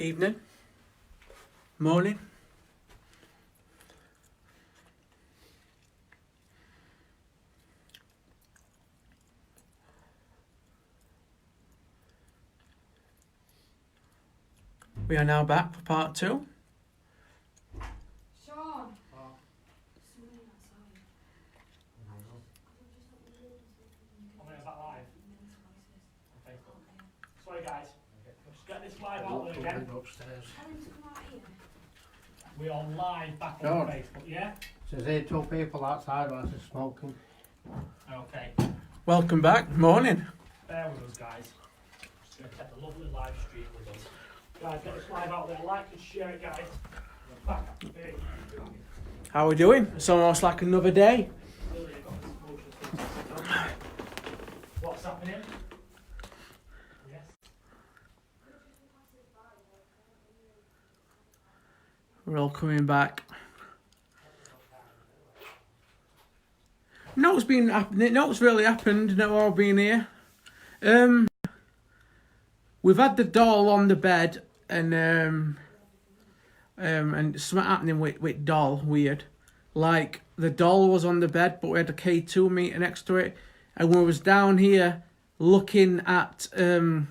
evening, morning. We are now back for part 2. Sean. Sorry guys, just get this live out there again. Upstairs. We're on live back on George. Facebook, yeah? Says here 2 people outside whilst they're smoking. Okay, Welcome back, morning. bear with us guys. Just going to take the lovely live stream with us. Guys, get this live out there, like and share it guys. We're back up to date. How are we doing? It's almost like another day. Really, I've got this motion sensor. What's happening? Yes. We're all coming back. No, it's been happening. No, it's really happened. No, all been here. We've had the doll on the bed, and something happening with doll. Weird. Like the doll was on the bed, but we had a K2 meter next to it, and we was down here looking at the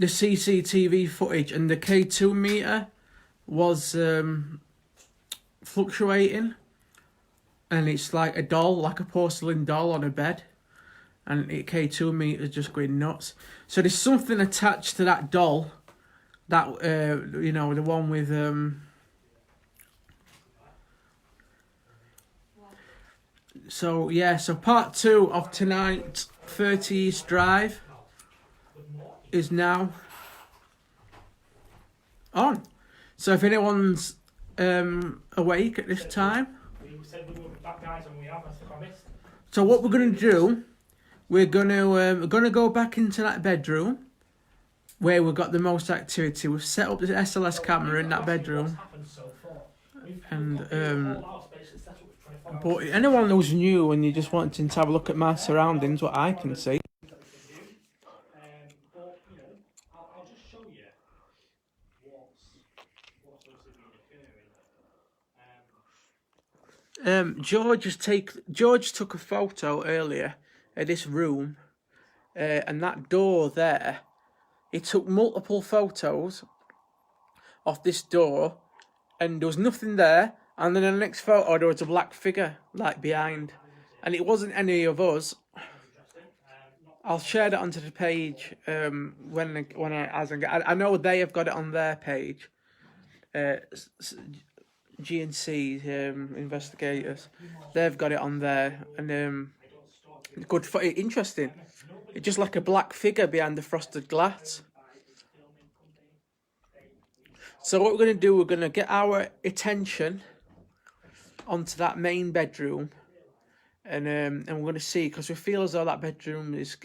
CCTV footage, and the K2 meter was fluctuating. And it's like a doll, like a porcelain doll on a bed. And it K2 meter's just going nuts. So there's something attached to that doll. That, the one with... So, yeah, so part 2 of tonight's 30 East Drive is now on. So if anyone's awake at this time... We said we would be back guys and we have, as promised. So what we're going to do, we're going to go back into that bedroom where we've got the most activity. We've set up the SLS camera in that bedroom. And but anyone who's new and you just wanting to have a look at my surroundings, what I can see. I'll just show you what's obviously been occurring. George took a photo earlier of this room, and that door there. He took multiple photos of this door, and there was nothing there. And then in the next photo, there was a black figure like behind, and it wasn't any of us. I'll share that onto the page I know they have got it on their page. GNC investigators, they've got it on there, and interesting. It's just like a black figure behind the frosted glass. So what we're going to do, we're going to get our attention onto that main bedroom, and we're going to see, because we feel as though that bedroom is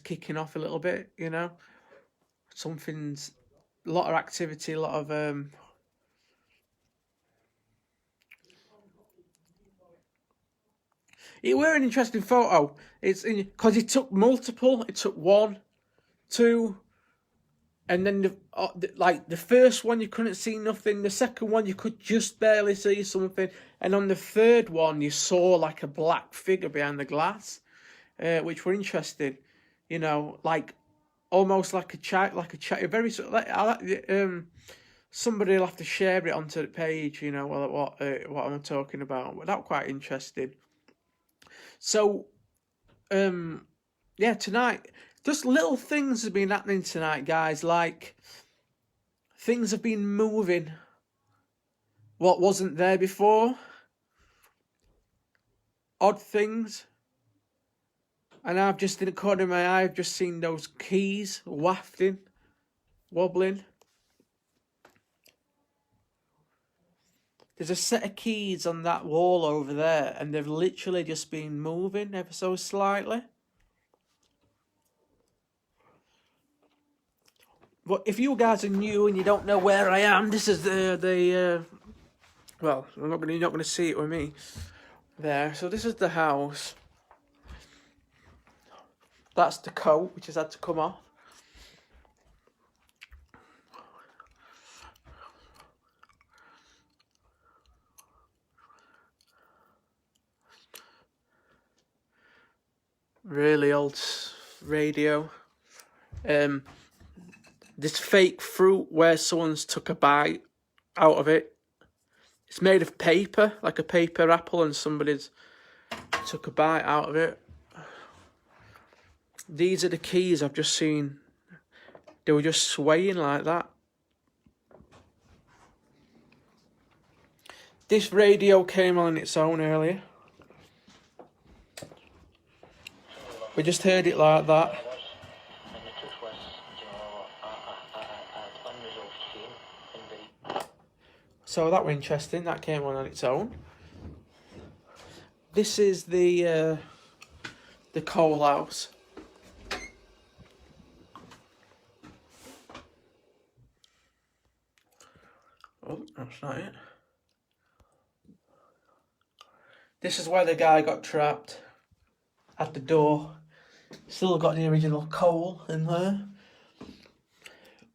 kicking off a little bit. Something's a lot of activity, a lot of It were an interesting photo. It's because it took multiple. It took 1, 2, and then the first one you couldn't see nothing. The second one you could just barely see something, and on the third one you saw like a black figure behind the glass, which were interesting. Like almost like a chat, very somebody will have to share it onto the page. What I'm talking about. But that was quite interesting. So, tonight, just little things have been happening tonight, guys. Like, things have been moving. What wasn't there before. Odd things. And I've just, in the corner of my eye, I've just seen those keys wafting, wobbling. There's a set of keys on that wall over there, and they've literally just been moving ever so slightly. But if you guys are new and you don't know where I am, this is well, you're not going to see it with me there. So this is the house. That's the coat, which has had to come off. really old radio. This fake fruit where someone's took a bite out of it. It's made of paper, like a paper apple, and somebody's took a bite out of it. These are the keys I've just seen. They were just swaying like that. This radio came on its own earlier. We just heard it like that. So that was interesting. That came on its own. This is the coal house. Oh, that's not it. This is where the guy got trapped at the door. Still got the original coal in there.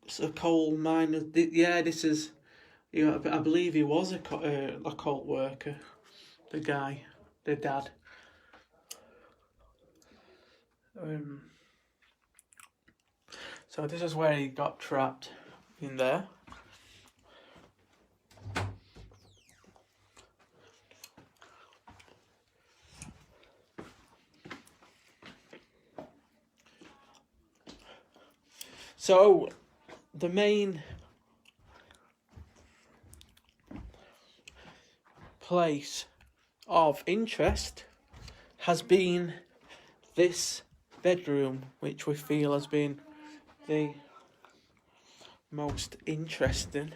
It's a coal miner. Yeah, this is. I believe he was a cult worker. The guy, the dad. So this is where he got trapped in there. So the main place of interest has been this bedroom, which we feel has been the most interesting.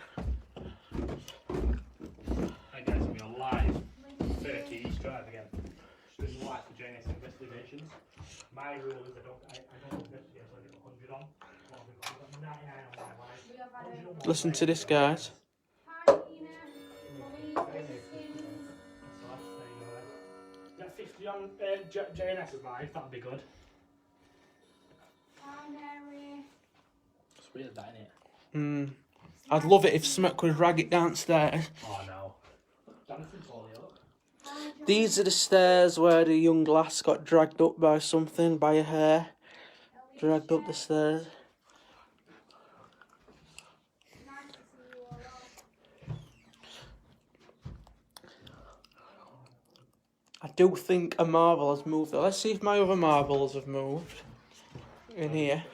Hi guys, we are live 30 East Drive again. Just doing live for JNS investigations. My rule is I don't investigate until I get 100 on. What have we got? We've got 99 on my live. Listen to this, guys. Get 50 on JNS's live, that'd be good. It's weird that, innit? I'd love it if Smack could drag it downstairs. Oh no. Jonathan Folio. These are the stairs where the young lass got dragged up by something, by her hair. Dragged up the stairs. I do think a marble has moved. Let's see if my other marbles have moved in here.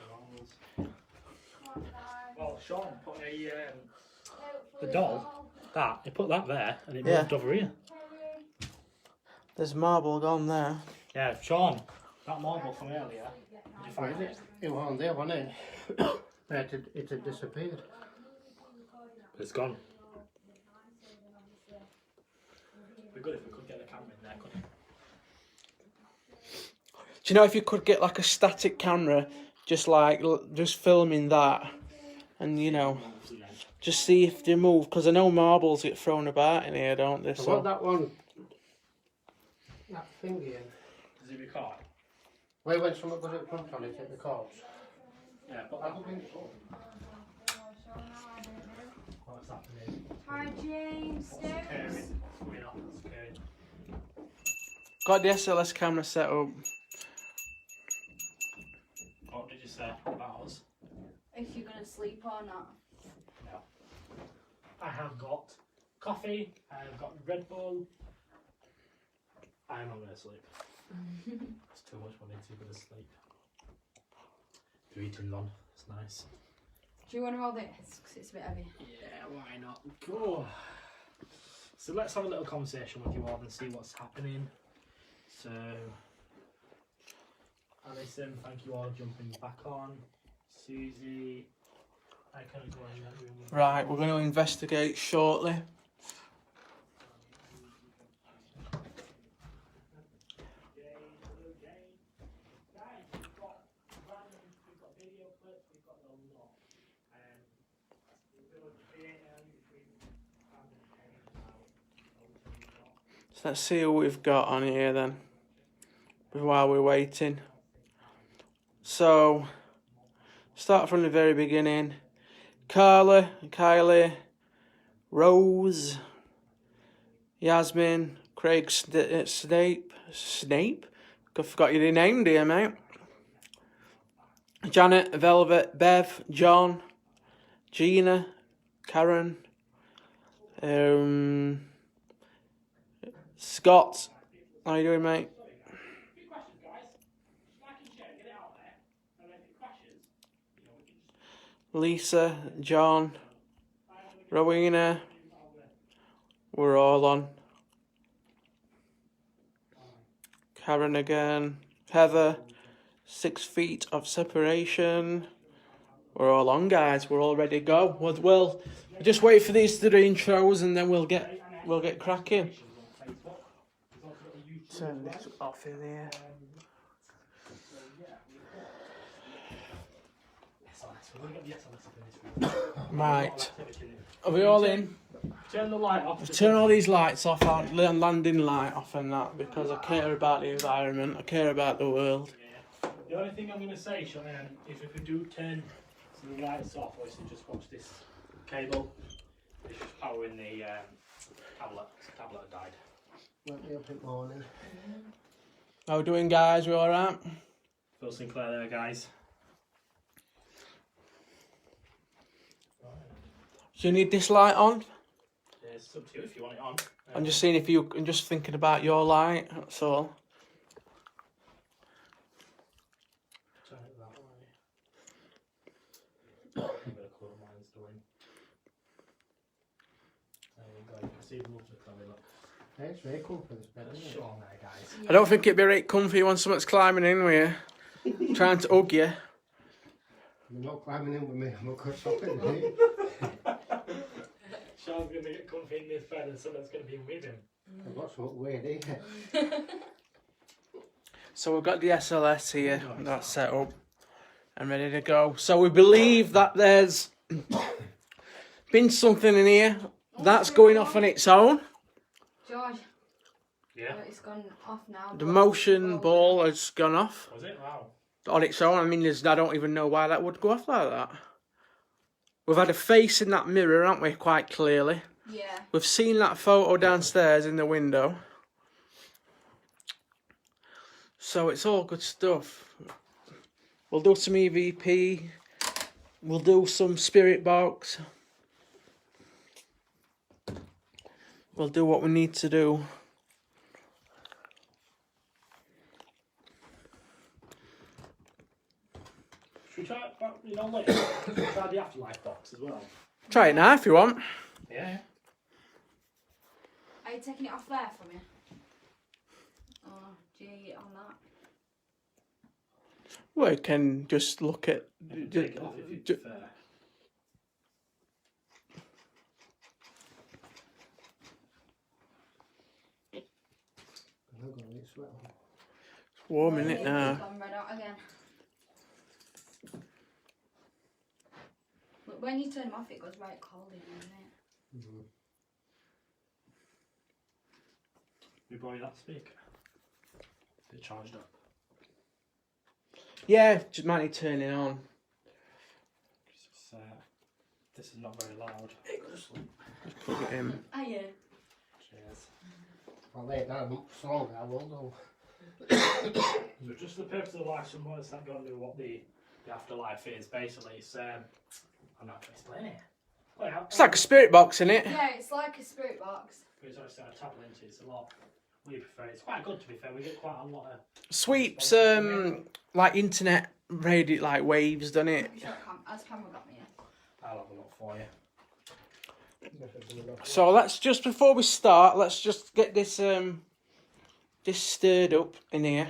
Well, Sean put the doll, he put that there and it moved over here. There's marble gone there. Yeah, Sean, that marble from earlier, did you find it? It wasn't there, wasn't it? It had disappeared. It's gone. It'd be good if we could get the camera in there, couldn't it? Do you know if you could get like a static camera, just filming that, and just see if they move, because I know marbles get thrown about in here, don't they? I want that one, that thingy in. Does it record? Where when someone goes up front on it, it records. Yeah, but I don't think so. what's happening? Hi James. What's occurring? What's going on? What's occurring? Got the SLS camera set up. What did you say about us? If you're gonna sleep or not. No. I have got coffee, I have got Red Bull. I'm not going to sleep. It's too much money to go to sleep. The eating's on, it's nice. Do you want to hold this? Because it's a bit heavy. Yeah, why not? Go. So let's have a little conversation with you all and see what's happening. So, Alison, thank you all jumping back on. Susie, I can't go in that room. Right, we're going to investigate shortly. So let's see who we've got on here then, while we're waiting. So, start from the very beginning. Carla, Kylie, Rose, Yasmin, Craig Snape, I forgot your name, dear mate. Janet, Velvet, Bev, John, Gina, Karen, Scott. How you doing, mate? Lisa, John, Rowena. We're all on. Karen again. Heather. 6 feet of separation. We're all on, guys. We're all ready to go. We'll just wait for these 3 intros and then we'll get cracking. Turn this off in here. Right. Are we all in? Turn the light off. Turn all these lights off, landing light off and that, because I care about the environment, I care about the world. The only thing I'm going to say, Cheyenne, is if we do turn the lights off, obviously just watch this cable. It's just powering the tablet. The tablet had died. Wake me up in the morning. How we doing, guys? We alright? Phil Sinclair there, guys. Do you need this light on? Yeah, it's up to you if you want it on. I'm just seeing I'm just thinking about your light, that's all. Turn it that way. I've got a clue what mine's doing. There you go, you can see the moves are coming up. Yeah, it's very cool for this bed, isn't it? Sean there, guys. I don't think it'd be right comfy when someone's climbing in with you, trying to hug you. You're not climbing in with me, I'm not going to stop it, mate. Sean's going to get comfy in this bed and someone's going to be with him. I've got something weird here. So we've got the SLS here, that's set up and ready to go. So we believe that there's been something in here that's going off on its own. George. Yeah. It's gone off now. The motion ball has gone off Was it? Wow. on its own. I mean, I don't even know why that would go off like that. We've had a face in that mirror, haven't we, quite clearly. Yeah. We've seen that photo downstairs in the window. So it's all good stuff. We'll do some EVP. We'll do some spirit box. We'll do what we need to do. Should we try it, later? Should we try the afterlife box as well? Try it now if you want. Yeah. Are you taking it off there for me? Oh, gee, on that. We can just look at... Take it off if you prefer. I'm going to get sweat on. It's warm in it It's now. gone red out again. But when you turn them off, it goes right cold in here, doesn't it? Mm-hmm. We borrow that speaker. Is it charged up? Yeah, just might need turning on. It's, this is not very loud. Just plug it in. Ah, yeah. Cheers. I'll lay it down slowly, I will do. So just for the purpose of the life, some words that going to do what the afterlife is. Basically, it's I'm not going to explain it. Oh, yeah, It's like a spirit box, isn't it? Yeah, it's like a spirit box. It's obviously a tablet into it. It's a lot. We prefer it. It's quite good to be fair. We get quite a lot of. Sweeps like internet radio like waves, doesn't it? I'm sure has camera got me in. I'll have a look for you. So let's just before we start, let's just get this this stirred up in here.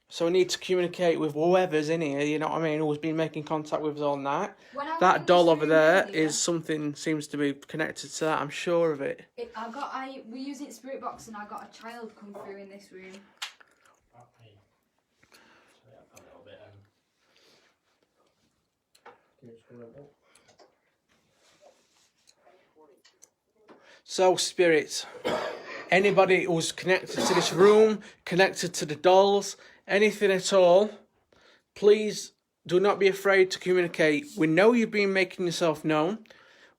So we need to communicate with whoever's in here, you know what I mean, who's been making contact with us all night. That doll over there is something seems to be connected to that, I'm sure of it. We're using spirit box and I got a child come through in this room. Okay. So yeah, I've got a little bit. So spirits, anybody who's connected to this room, connected to the dolls, anything at all, please do not be afraid to communicate. We know you've been making yourself known.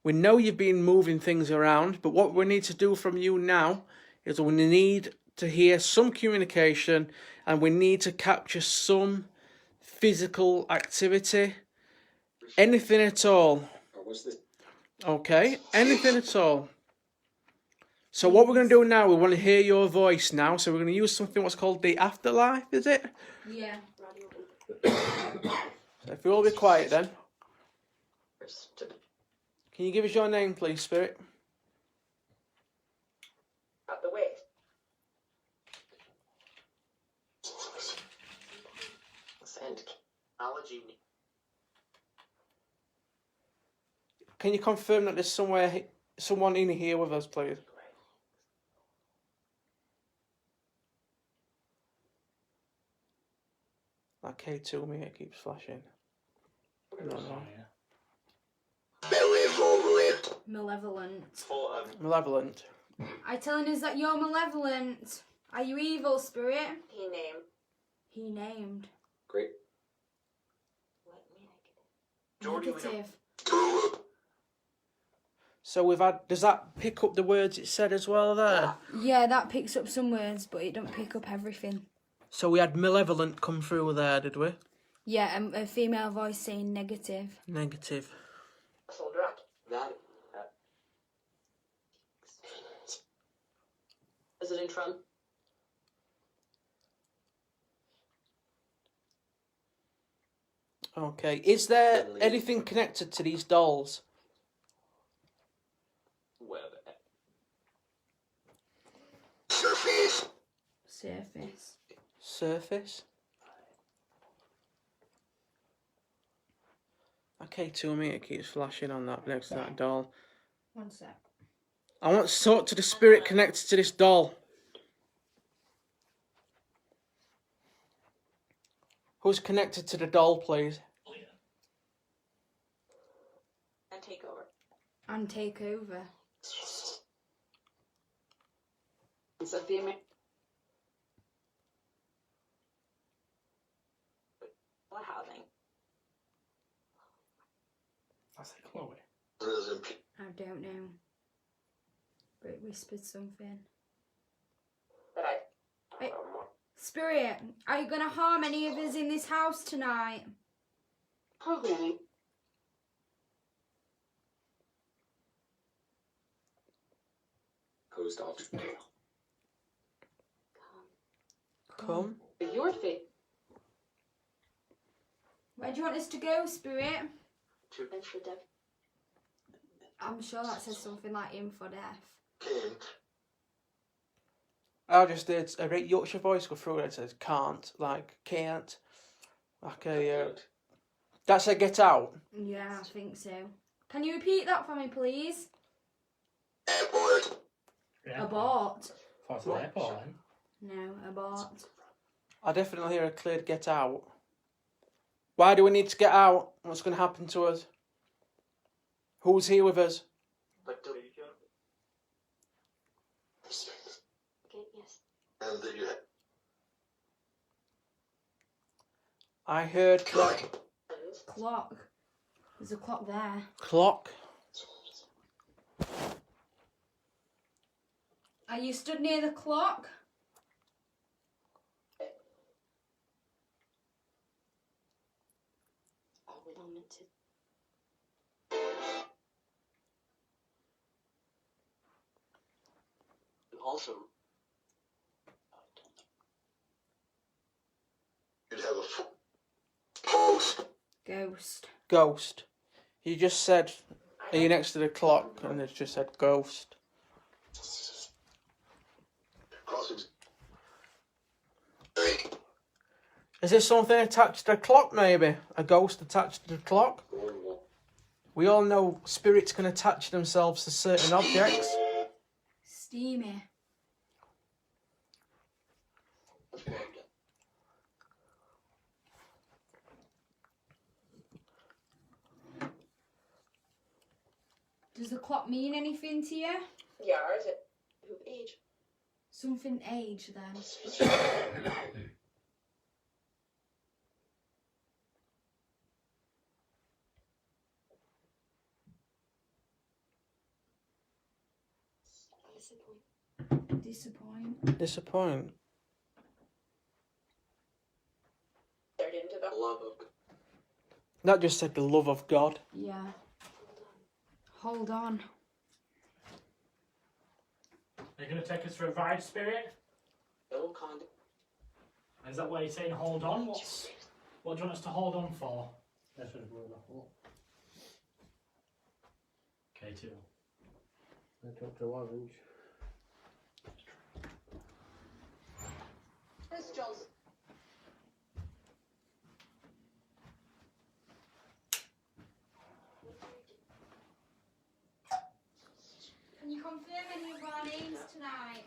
We know you've been moving things around, but what we need to do from you now is we need to hear some communication, and we need to capture some physical activity. Anything at all. Okay, anything at all. So what we're going to do now, we want to hear your voice now. So we're going to use something what's called the afterlife, is it? Yeah. So if you all be quiet then. Can you give us your name, please, Spirit? Out the way. And technology. Can you confirm that there's someone in here with us, please? That K2 me, it keeps flashing. No. Malevolent. Malevolent. I telling us that you're malevolent. Are you evil, spirit? He named. Great. Negative. So we've had, does that pick up the words it said as well there? Yeah, that picks up some words, but it don't pick up everything. So we had malevolent come through there, did we? Yeah, a female voice saying negative. Negative. That. President Trump. Okay. Is there anything connected to these dolls? Surface? Okay, to me it keeps flashing on that next to that doll. 1 sec. I want to talk to the spirit connected to this doll. Who's connected to the doll, please? And take over. And take over. It's a female. What housing? I say Chloe. I don't know. But it whispered something. But Hey, spirit, are you going to harm any of us in this house tonight? programming. Closed off. Come. Your fate. Where do you want us to go, spirit? And for death. I'm sure that says something like in for death. I just did a great Yorkshire voice go through it. It says can't, like can't. Like a, that's a get out. Yeah, I think so. Can you repeat that for me, please? Apport. Abort. Thought it was an airport then. No, abort. I definitely hear a cleared get out. Why do we need to get out? What's going to happen to us? Who's here with us? Okay, yes. And the I heard clock. Clock. There's a clock there. clock. Are you stood near the clock? Also, you'd have a post. Ghost. Ghost. You just said, are you next to the clock? And it just said ghost. Crossings. Is there something attached to the clock, maybe? A ghost attached to the clock? We all know spirits can attach themselves to certain objects. Steamy. Does the clock mean anything to you? yeah, is it? Who age? Something age then. Disappoint. Disappoint. They're into the love of That just said the love of God. Yeah. Hold on. Are you going to take us for a ride, Spirit? no condom. Is that why you're saying hold on? What do you want us to hold on for? This is where the hole. Okay, two. I took the orange. Pistols. Can you confirm any of our names tonight?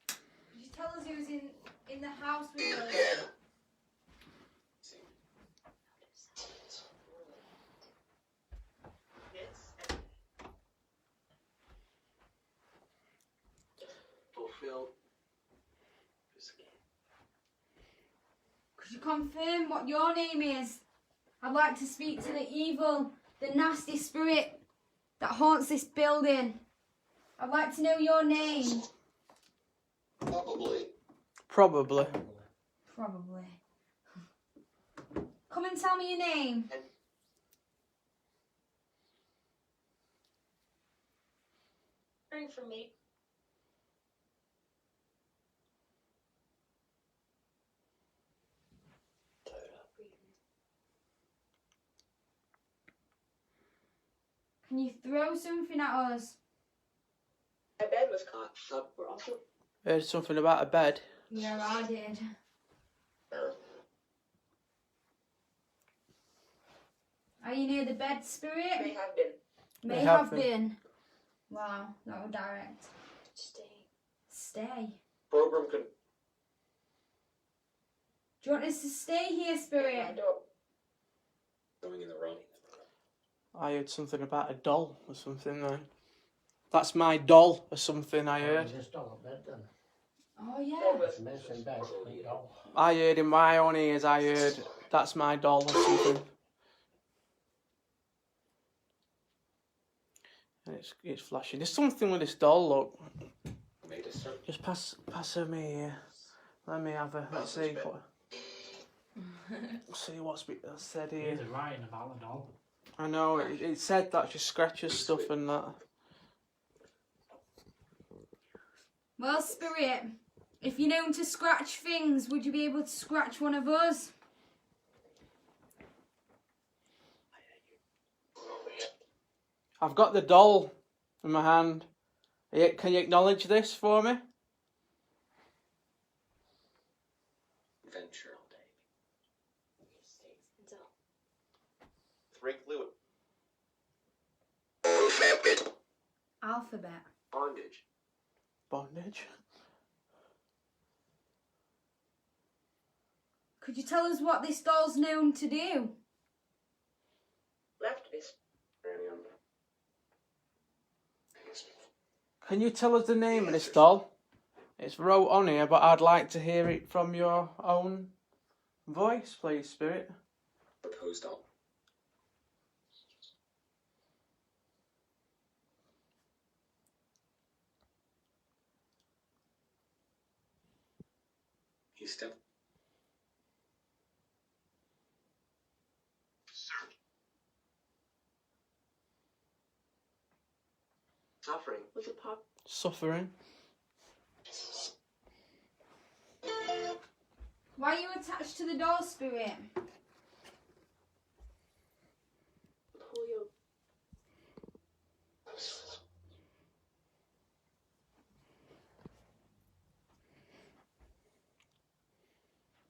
Could you tell us who's in the house with us? Fulfill. Could you confirm what your name is? I'd like to speak to the evil, the nasty spirit that haunts this building. I'd like to know your name. Probably. Probably. Probably. Come and tell me your name. Hearing from me. Can you throw something at us? My bed was caught. Sub. We're also. Heard something about a bed. Yeah, I did. Are you near the bed, May spirit? have been. May have been. Wow, that was direct. Stay. Program could. Do you want us to stay here, I spirit? don't. Going in the wrong. I heard something about a doll or something then. That's my doll or something I heard. Just all up bed then. Oh, yeah. It's missing bed. Oh. I heard in my own ears, I heard that's my doll or something. And it's flashing. There's something with this doll, look. Made a certain. Just pass her me here. Let me have a, let's see what... see what's said here. He's writing about the doll. I know, it said that she scratches stuff and that. Well, spirit, if you're known to scratch things, would you be able to scratch one of us? I've got the doll in my hand. Can you acknowledge this for me? Venture all day. Three fluid. Alphabet. Bondage. Bondage. Could you tell us what this doll's known to do? Left is. Can you tell us the name of this doll? It's wrote on here, but I'd like to hear it from your own voice, please, Spirit. Proposed doll. He's still. Suffering. Was it pop? Suffering. Why are you attached to the doll, spirit? Polio.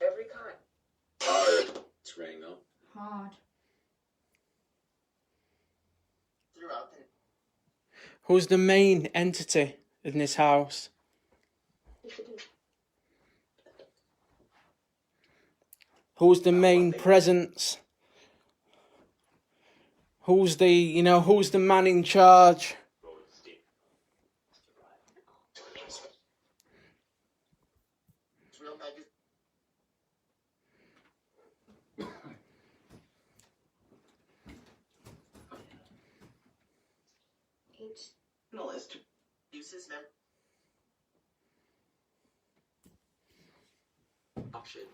Every kind. Hard. It's raining though. Hard. Throughout the. Who's the main entity in this house? Who's the main presence? Who's who's the man in charge? List uses mem. malfunction.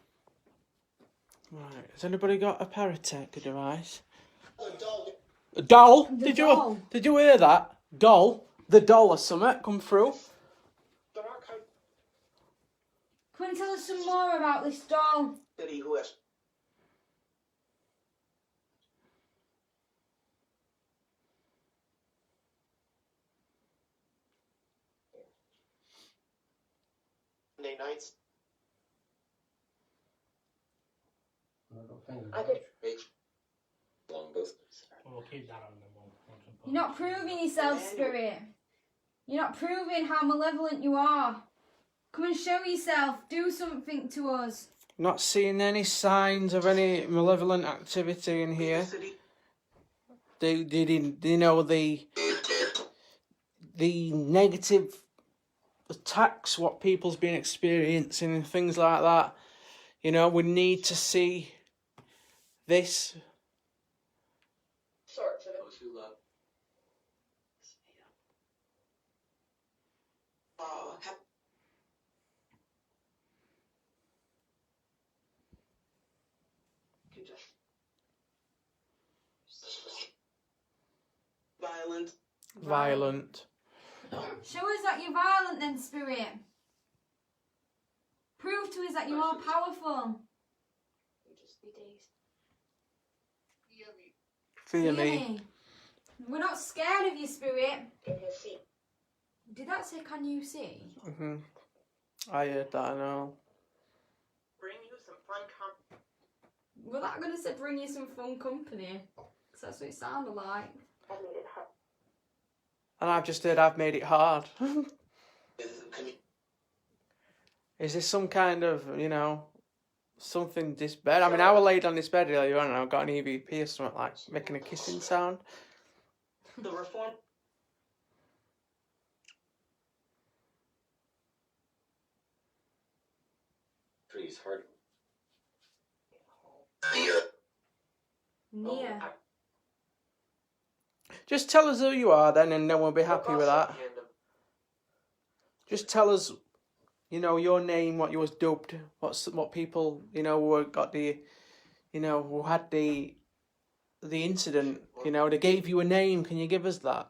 Right. Has anybody got a paratech device? A doll. A doll? The doll. Did you hear that? Doll? The doll or something come through? There are kind Come and tell us some more about this doll. city who has Monday nights. I could make long both. We'll keep that on the wall. You're not proving yourself, Spirit. You're not proving how malevolent you are. Come and show yourself. Do something to us. Not seeing any signs of any malevolent activity in here. You know, the negative attacks what people's been experiencing and things like that. You know, we need to see this. Sorts of it. Those who love. You just violent. Violent. Show us that you're violent then, Spirit. Prove to us that you're more powerful. You just be dazed. Fear me. We're not scared of you, Spirit. In his seat. Did that say, can you see? Mhm. I heard that, I know. Bring you some fun Well, that going to say bring you some fun company. Because that's what it sounded like. I made it hard. And I've just heard I've made it hard. Is this some kind of, you know, something this bed? I mean, I was laid on this bed earlier on and I got an EVP or something like making a kissing sound. The reform. Trees hard. Near. Just tell us who you are then and then we'll be happy with that. Just tell us, you know, your name, what you was dubbed, what people, you know, who got the, you know, who had the incident, you know, they gave you a name. Can you give us that?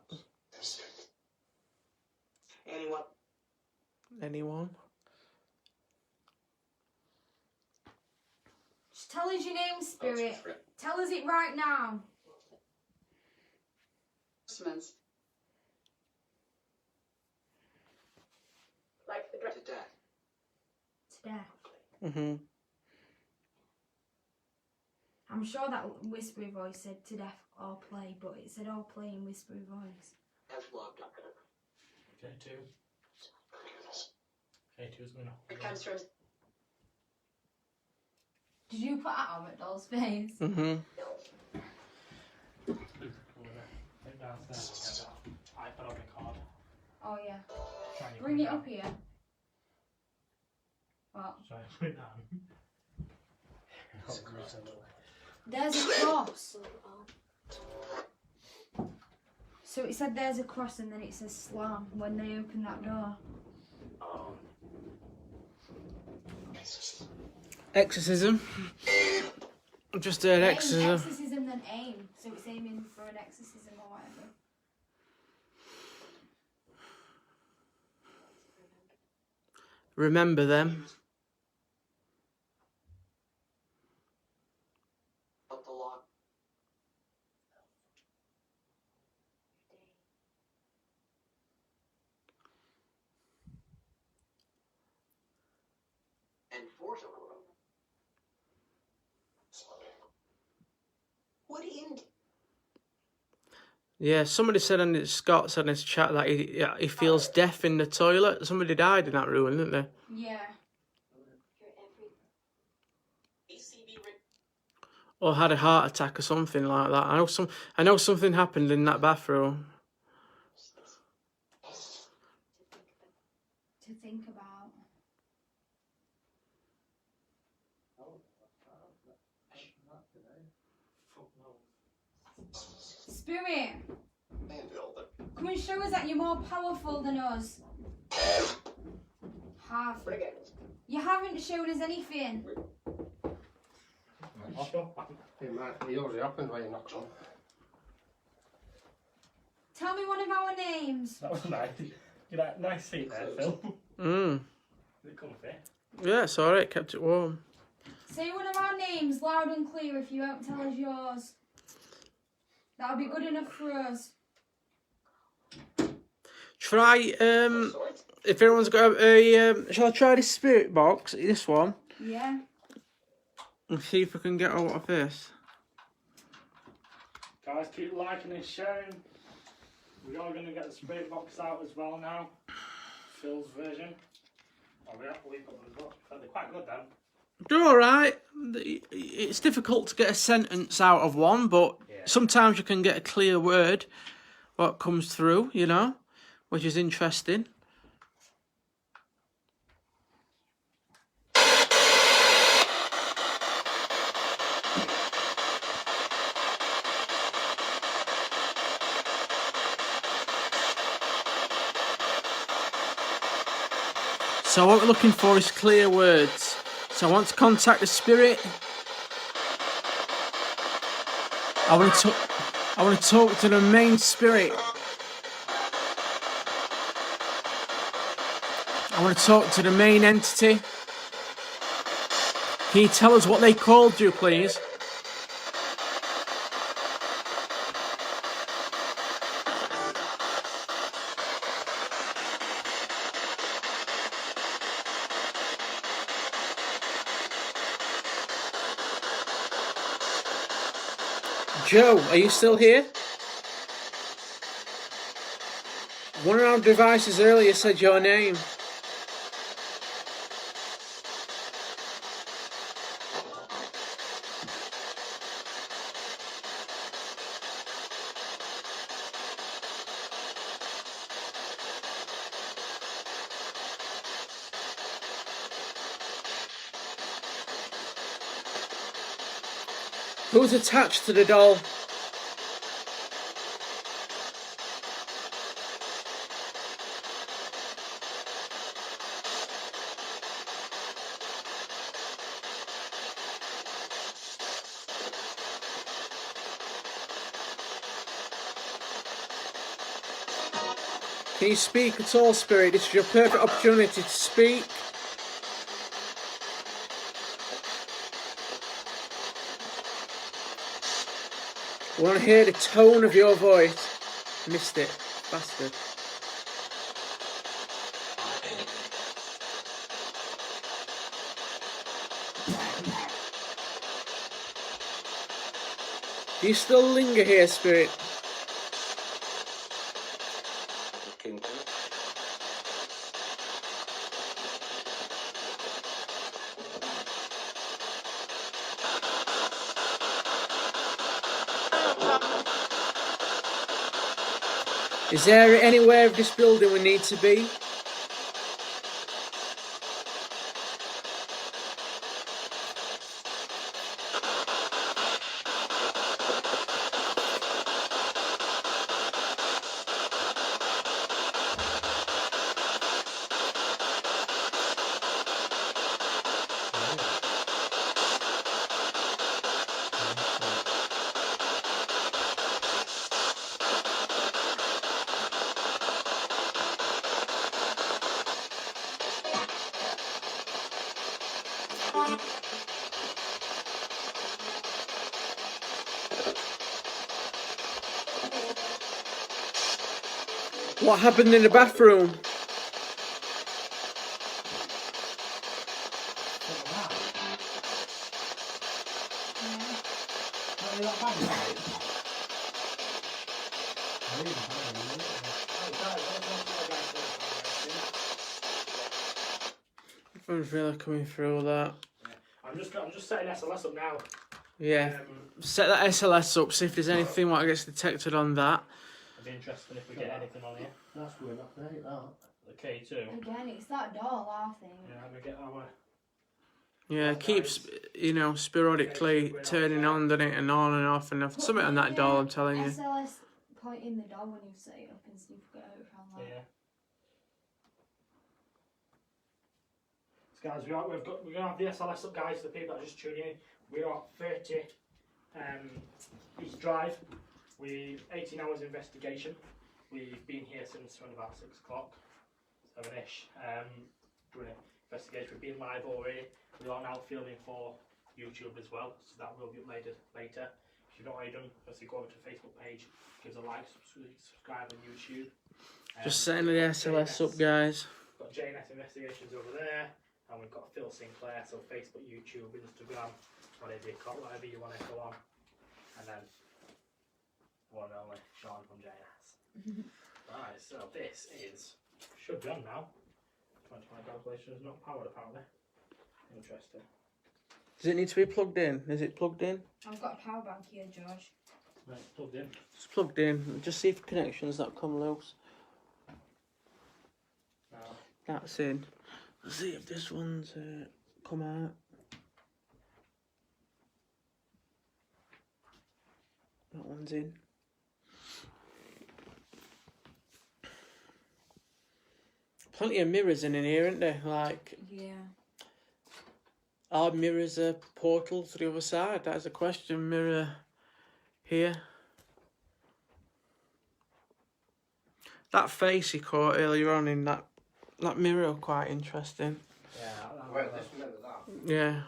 Anyone. Anyone? Just tell us your name, Spirit. Tell us it right now. Like the dress. To death. To death. Mhm. I'm sure that whispery voice said to death or play, but it said all play in whispery voice. Has loved. K2. K2's going to hold It comes from Did you put that on McDowell's face? Mhm. Take downstairs. I put on the card. Oh yeah. Try and Bring put it up here. What? Try and put it down. There's a cross. So it said there's a cross and then it says slam when they open that door. Exorcism. I just heard Aim, exorcism. exorcism then aim. So it's aiming for an exorcism or whatever. Remember them. Up the lock. And force. what do you Yeah, somebody said in Scott said in his chat that he feels deaf in the toilet. Somebody died in that room, didn't they? Yeah. Or had a heart attack or something like that. I know something happened in that bathroom. To think about. Spirit, come and show us that you're more powerful than us. Have. bring it? You haven't shown us anything. Sure. It usually happens when you knock on. Tell me one of our names. That was nice. You know, nice seat there, Phil. Mm. Is it comfy? Yeah, it's alright, kept it warm. Say one of our names loud and clear if you won't tell us yours. That'll be good enough for us. Try, if everyone's got a, shall I try this spirit box, this one, Yeah. and see if I can get out of this? Guys, keep liking and sharing. We are going to get the spirit box out as well now. Phil's version. Oh, we've got them as well. They're quite good then. They're alright. It's difficult to get a sentence out of one, but sometimes you can get a clear word what comes through, you know, which is interesting. So what we're looking for is clear words. So I want to contact the spirit. I want to talk to the main spirit. I want to talk to the main entity. Can you tell us what they called you, please? Joe, are you still here? One of our devices earlier said your name. Who's attached to the doll? Can you speak at all, Spirit? This is your perfect opportunity to speak. I want to hear the tone of your voice. Missed it, bastard. Do you still linger here, Spirit? Is there anywhere of this building we need to be? What happened in the bathroom? Everyone's really coming through that. I'm just setting SLS up now. Yeah. Set that SLS up, see if there's anything what gets detected on that. I'd be interested if we get anything on here. That's going up there, that. The K2. Again, it's that doll, I think. Yeah, we get our. Yeah, it keeps, you know, sporadically turning on, doesn't it, and on and off, and off. Something on that doll, I'm telling you. SLS point in the doll when you set it up and see if you get out from that. Yeah. Guys, we're going to have the SLS up, guys, for the people that are just tuning in. We're at 30 East Drive. We've 18 hours investigation. We've been here since around about 6 o'clock, 7ish, doing an investigation. We've been live already. We are now filming for YouTube as well, so that will be uploaded later. If you've not already done, obviously go over to the Facebook page, give us a like, subscribe on YouTube. Just setting the SLS up, guys. We've got JNS Investigations over there, and we've got Phil Sinclair, so Facebook, YouTube, Instagram, whatever you want to go on. And then one and only Sean from JNS. Right, so this should be on now. 25 calculations not powered apparently. Interesting. Does it need to be plugged in? Is it plugged in? I've got a power bank here, George. Right, plugged in. It's plugged in. Just see if connections that come loose. No. That's in. Let's see if this one's come out. That one's in. Plenty of mirrors in here, aren't there? Like, Yeah. are mirrors a portal to the other side? That's a question. Mirror here. That face he caught earlier on in that mirror was quite interesting. Yeah, Well, this mirror, that. Yeah.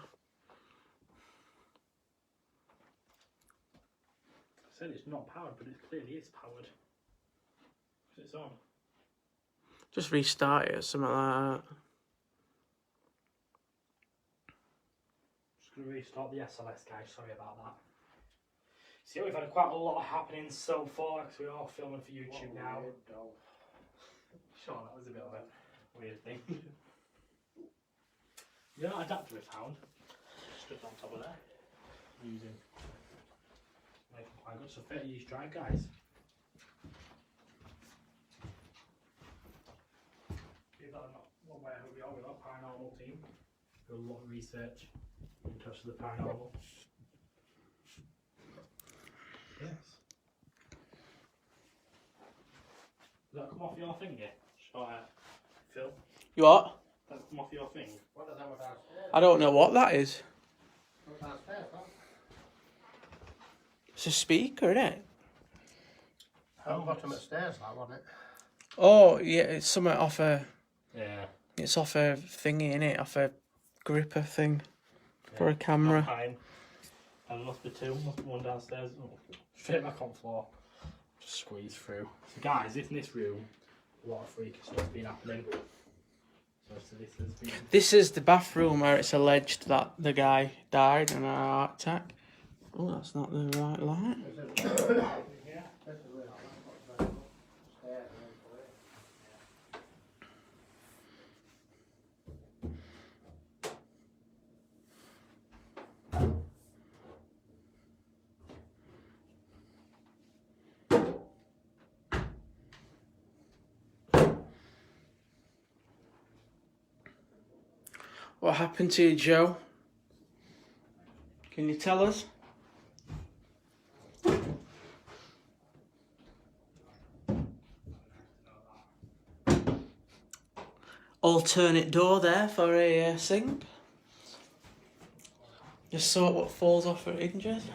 I said it's not powered, but it clearly is powered. It's on. Just restart it or something like that. Just going to restart the SLS, guys. Sorry about that. See, we've had quite a lot happening so far because we're all filming for YouTube now. Sure, that was a bit of a weird thing. You know, adapter we found just on top of there. Using making quite good. So 30 East Drive, guys. People are not aware who we are. We're our paranormal team. We do a lot of research in touch with the paranormal. Yes. Does that come off your finger? Phil? You what? That come off your thing? What is that with downstairs? I don't know what that is. What's downstairs, huh? It's a speaker, isn't it? At the bottom of the stairs, that, wasn't it? Oh, yeah, it's something off a... Yeah. It's off a thingy, innit? Off a gripper thing for a camera. Fine. And there must be two. Must be one downstairs. Oh, straight back on floor. Just squeeze through. So guys, in this room, a lot of freaky stuff's been happening. So this has been... This is the bathroom where it's alleged that the guy died in a heart attack. Oh, that's not the right light. Is it? Yeah. This is where that was. Stairs and then for it. What happened to you, Joe? Can you tell us? Alternate door there for a sink. Just sort what falls off her hinges. No.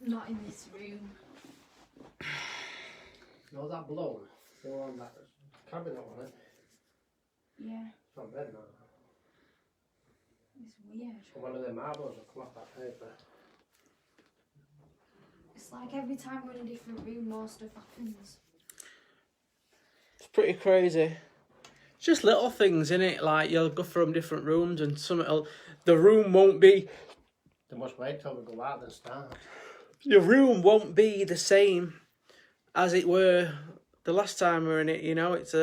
Not in this room. You know that balloon? Still on that cabinet on it? Yeah. It's not red now. It's weird. So one of the marbles will come off that paper. It's like every time we're in a different room, more stuff happens. It's pretty crazy. It's just little things, innit? Like you'll go from different rooms and the room won't be... They must wait till we go out and start. The room won't be the same as it were the last time we were in it, you know. It's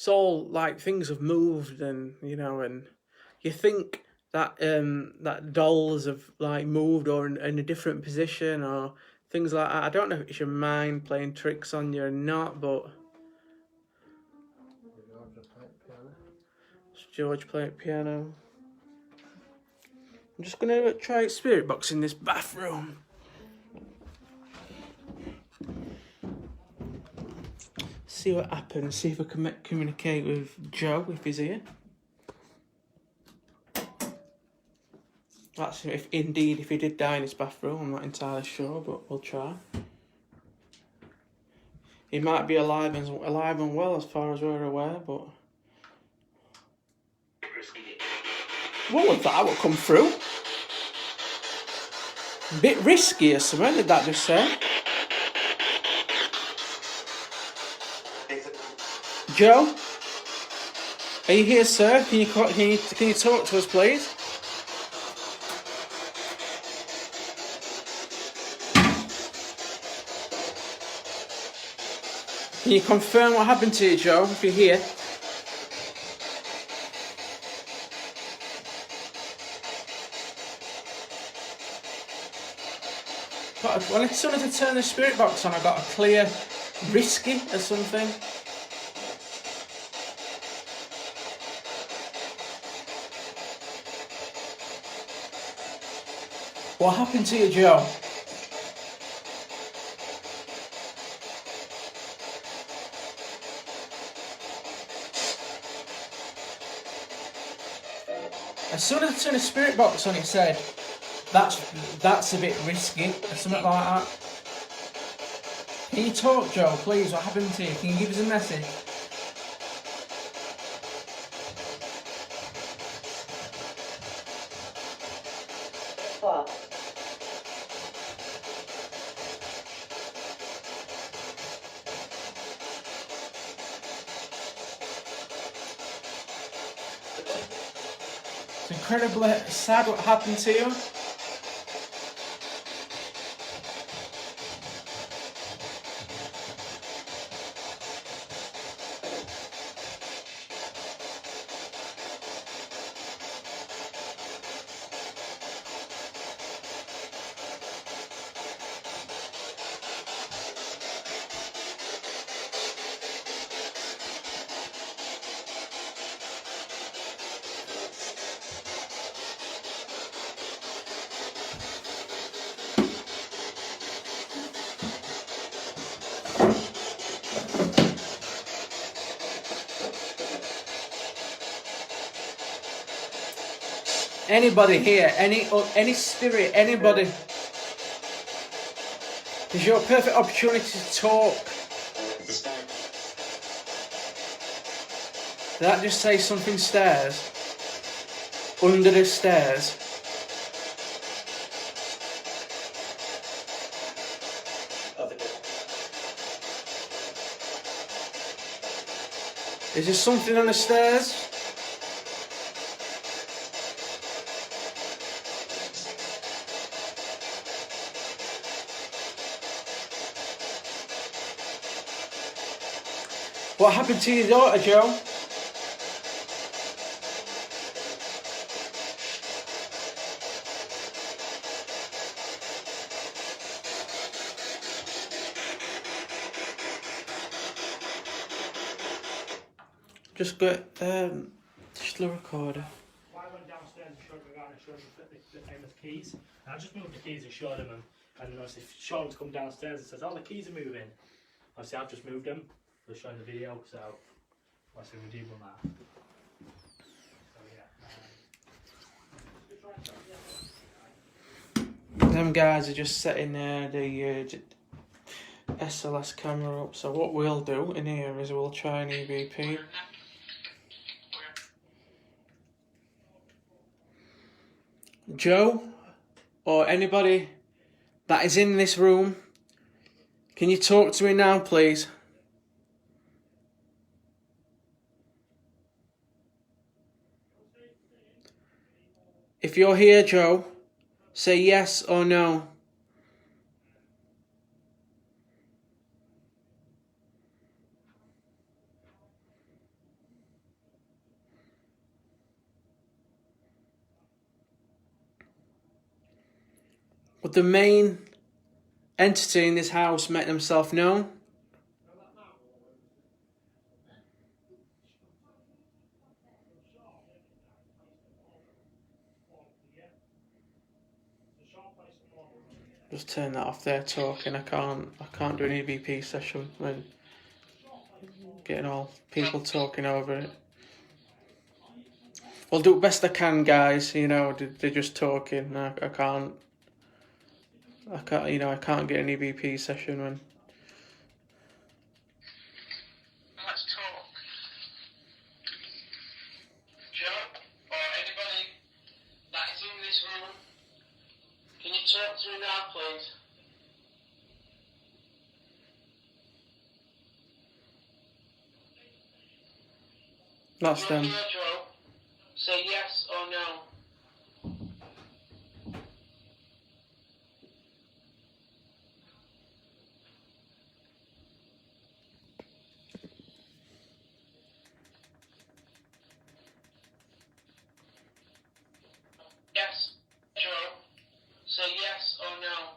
all like things have moved, and you know, and you think that that dolls have like moved or in a different position or things like that. I don't know if it's your mind playing tricks on you or not, but George playing piano. I'm just gonna try spirit box in this bathroom. See what happens. See if I can communicate with Joe if he's here. That's if he did die in his bathroom. I'm not entirely sure, but we'll try. He might be alive and well as far as we're aware, but what was that? What come through? A bit risky or something, did that just say? Joe? Are you here, sir? Can you talk to us, please? Can you confirm what happened to you, Joe, if you're here? Well, as soon as I turn the spirit box on, I got a clear risky or something. What happened to you, Joe? As soon as I turned the spirit box on, it said, that's a bit risky, or something like that. Can you talk, Joe, please? What happened to you? Can you give us a message? What? It's incredibly sad what happened to you. Anybody here, any spirit, anybody. It's your perfect opportunity to talk. Did that just say something stairs? Under the stairs? Is there something on the stairs? What happened to your daughter, Joe? Just got just the recorder. Well, I went downstairs and showed him around and showed him the famous keys. And I just moved the keys and showed him, and obviously showed him to come downstairs and says, "Oh, the keys are moving." Obviously, I've just moved them. We're showing the video, so obviously we're dealing with that. So yeah. Them guys are just setting the SLS camera up. So what we'll do in here is we'll try an EVP. Joe, or anybody that is in this room, can you talk to me now, please? If you're here, Joe, say yes or no. Would the main entity in this house make themselves known? Just turn that off there talking. I can't do an EVP session when getting all people talking over it. I'll do the best I can, guys. You know, they're just talking. I can't, you know, I can't get an EVP session when. Let's talk. Joe, or anybody that is in this room, can you talk to me now, please? That's You're them. here, Joe. Say yes or no. Yes, Joe. Say yes or no.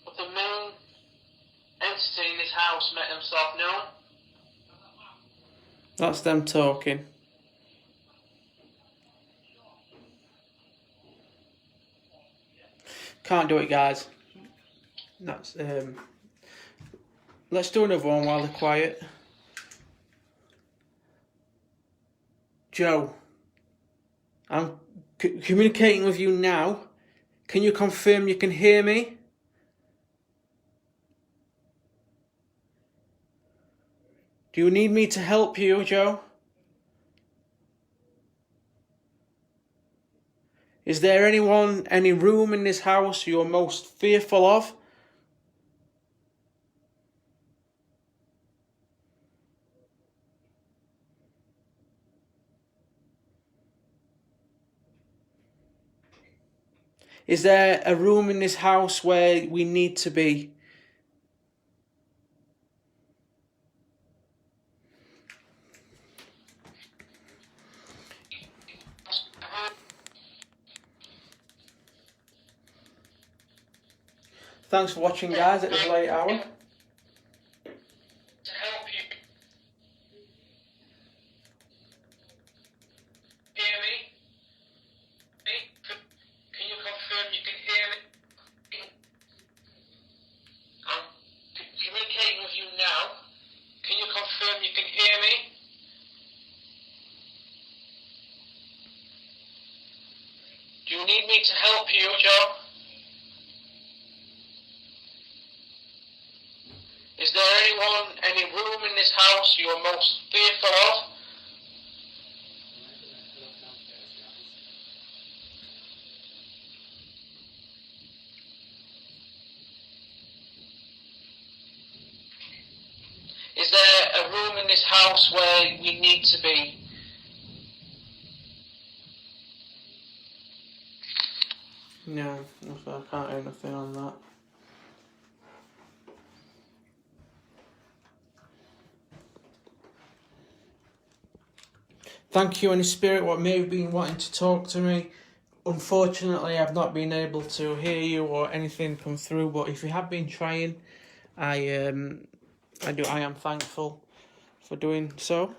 But the main entity in this house met himself known. That's them talking. Can't do it, guys. That's Let's do another one while they're quiet. Joe, I'm communicating with you now. Can you confirm you can hear me? Do you need me to help you, Joe? Is there anyone, any room in this house you're most fearful of? Is there a room in this house where we need to be? Thanks for watching, guys, at this late hour. To help you. Hear me? Can you confirm you can hear me? I'm communicating with you now. Can you confirm you can hear me? Do you need me to help you, Joe? Is there anyone, any room in this house you are most fearful of? Is there a room in this house where we need to be? No, I can't hear nothing on that. Thank you, any spirit, what may have been wanting to talk to me. Unfortunately, I've not been able to hear you or anything come through, but if you have been trying, I am thankful for doing so.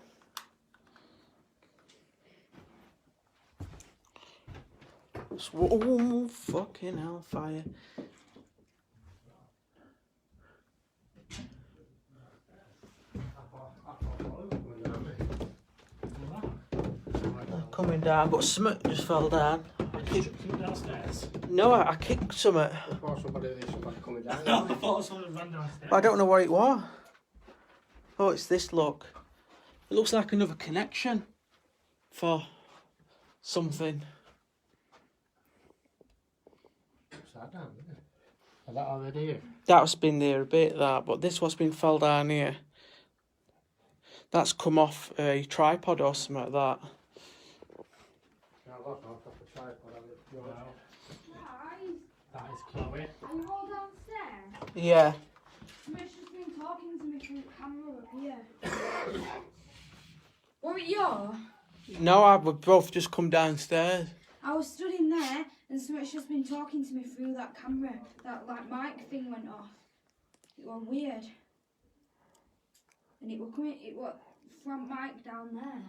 Oh, fucking hellfire. Coming down, but something just fell down. Downstairs. No, I kicked something. I thought somebody coming down. I thought someone ran downstairs. I don't know what it was. Oh, it's this look. It looks like another connection for something. What's that down there? Is that already here? That's been there a bit, that, but this what's been fell down here. That's come off a tripod or something like that. No, that's not off the tripod. No, Guys, that is Chloe. are you all downstairs? Yeah. Somebody's just been talking to me through the camera up here. What were you? No, we've both just come downstairs. I was stood in there and someone's just been talking to me through that camera. That like mic thing went off. It was weird. And it was coming, it was front mic down there.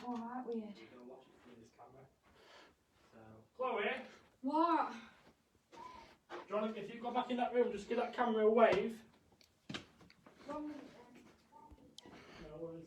Oh, that weird. You're gonna watch it through this camera. So, Chloe, What? do you want to, if you go back in that room, just give that camera a wave. No worries.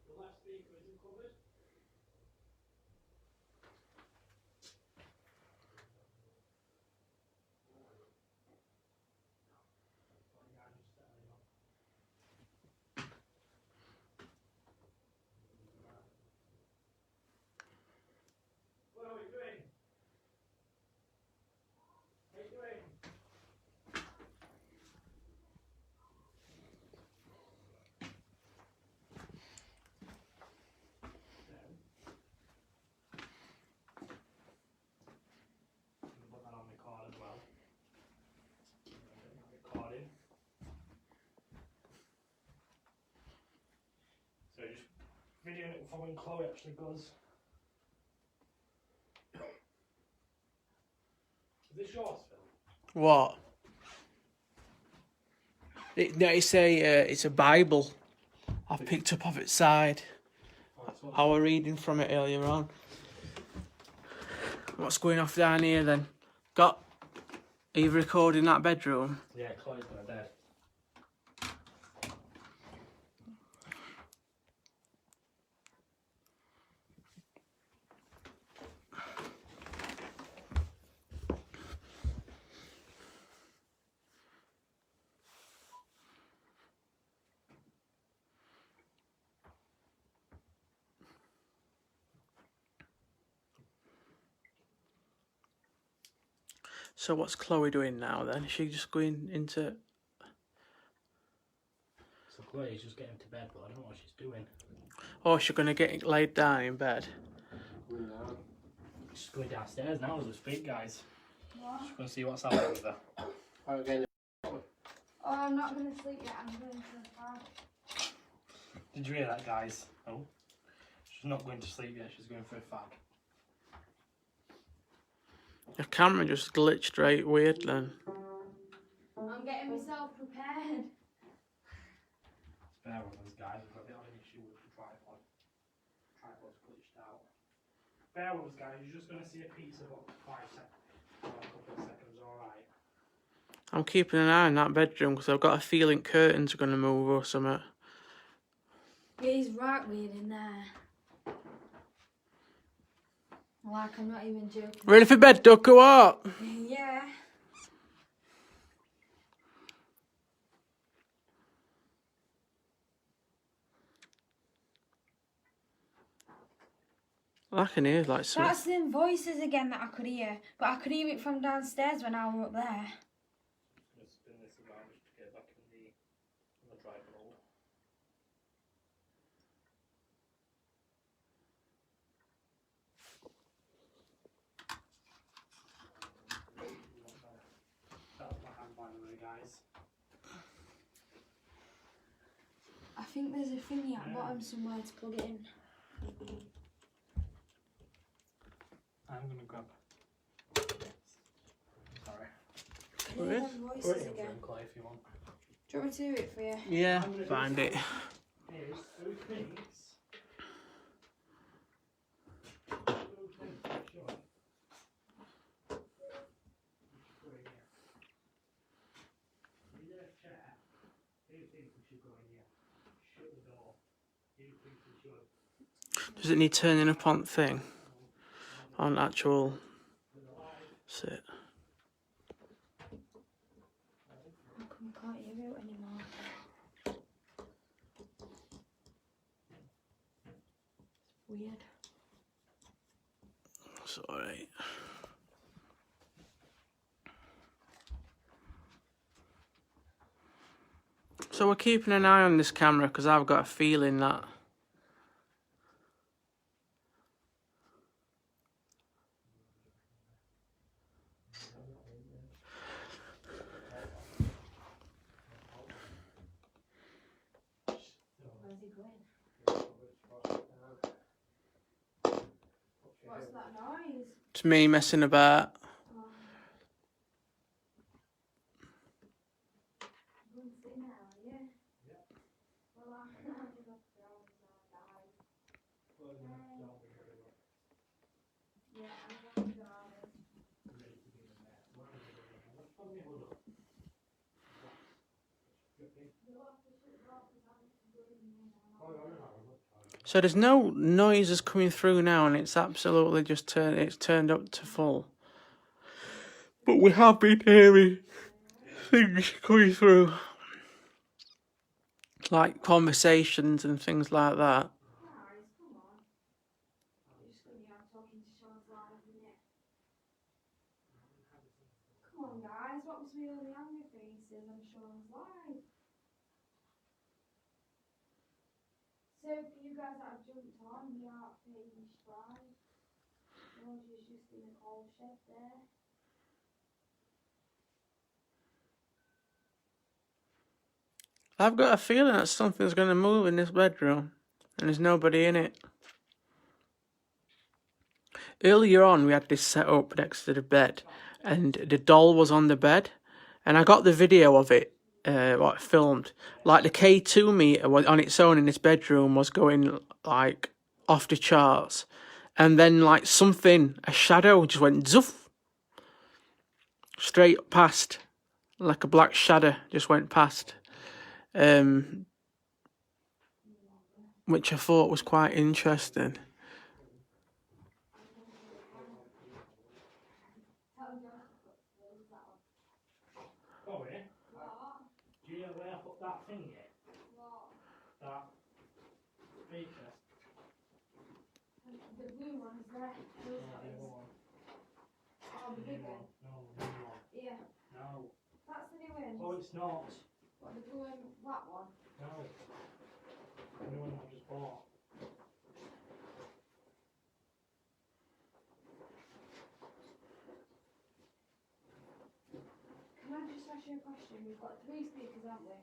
The left speaker isn't covered. What are we doing? What are you doing? Put that on record as well. Recording. So just videoing it for when Chloe actually goes. Is this yours, Phil? What? It's a Bible. I picked up off its side. I was reading from it earlier on. What's going off down here then? Are you recording that bedroom? Yeah, Chloe's got a bed. So what's Chloe doing now then? Is she just going into... So Chloe's just getting to bed, but I don't know what she's doing. Oh, she's going to get laid down in bed? She's going downstairs now as we speak, guys. What? She's going to see what's happening with her. Oh, I'm not going to sleep yet. I'm going to the fag. Did you hear that, guys? Oh. She's not going to sleep yet, she's going for a fag. The camera just glitched right weird then. I'm getting myself prepared. Bear with us, guys. We've got a bit of an issue with the tripod. Tripod's glitched out. Bear with us, guys. You're just going to see a pizza box for 5 seconds. For a couple of seconds, alright? I'm keeping an eye on that bedroom because I've got a feeling curtains are going to move or something. Yeah, he's right weird in there. Like, I'm not even joking. Ready for bed, duck, or what? Yeah. I can hear like some... That's them voices again that I could hear. But I could hear it from downstairs when I was up there. I'm going to spin this around just to get back in the tripod. That was my hand, by the way, guys. I think there's a thingy at the bottom somewhere to plug it in. I'm going to grab... Sorry. I can hear them Put voices it in again. for Clay if you want. Do you want me to do it for you? Yeah, find it. Here's who thinks... Sure. Does it need turning up on thing? On actual... Sit. out anymore. Weird. It's alright. So we're keeping an eye on this camera because I've got a feeling that Where's he going? What's that noise? it's me messing about. Oh. You're going to sit now, are you? Yeah. Well, I'm not going to go, guys. Yeah, I'm going to go. So there's no noises coming through now, and it's absolutely just turned up to full. But we have been hearing things coming through, like conversations and things like that. Guys, come on. You're just going to be out talking to Sean's live, isn't it? Come on, guys. What was with all the angry faces on Sean's live? So, for you guys that have jumped on, we are Page Drive. Roger's just in the coal shed there. I've got a feeling that something's going to move in this bedroom, and there's nobody in it. Earlier on, we had this set up next to the bed, and the doll was on the bed, and I got the video of it, what filmed. Like the K2 meter was on its own in this bedroom was going like off the charts, and then like a shadow just went zoof, straight past, like a black shadow just went past. Which I thought was quite interesting. Oh, yeah? Do you know where I put that thing yet? That speaker? The blue one is there. Oh, the big one. No, the new one. Yeah. No. That's the new one. Oh, it's not. What, the blue and that one? No. The new one I just bought. Can I just ask you a question? We've got 3 speakers, haven't we?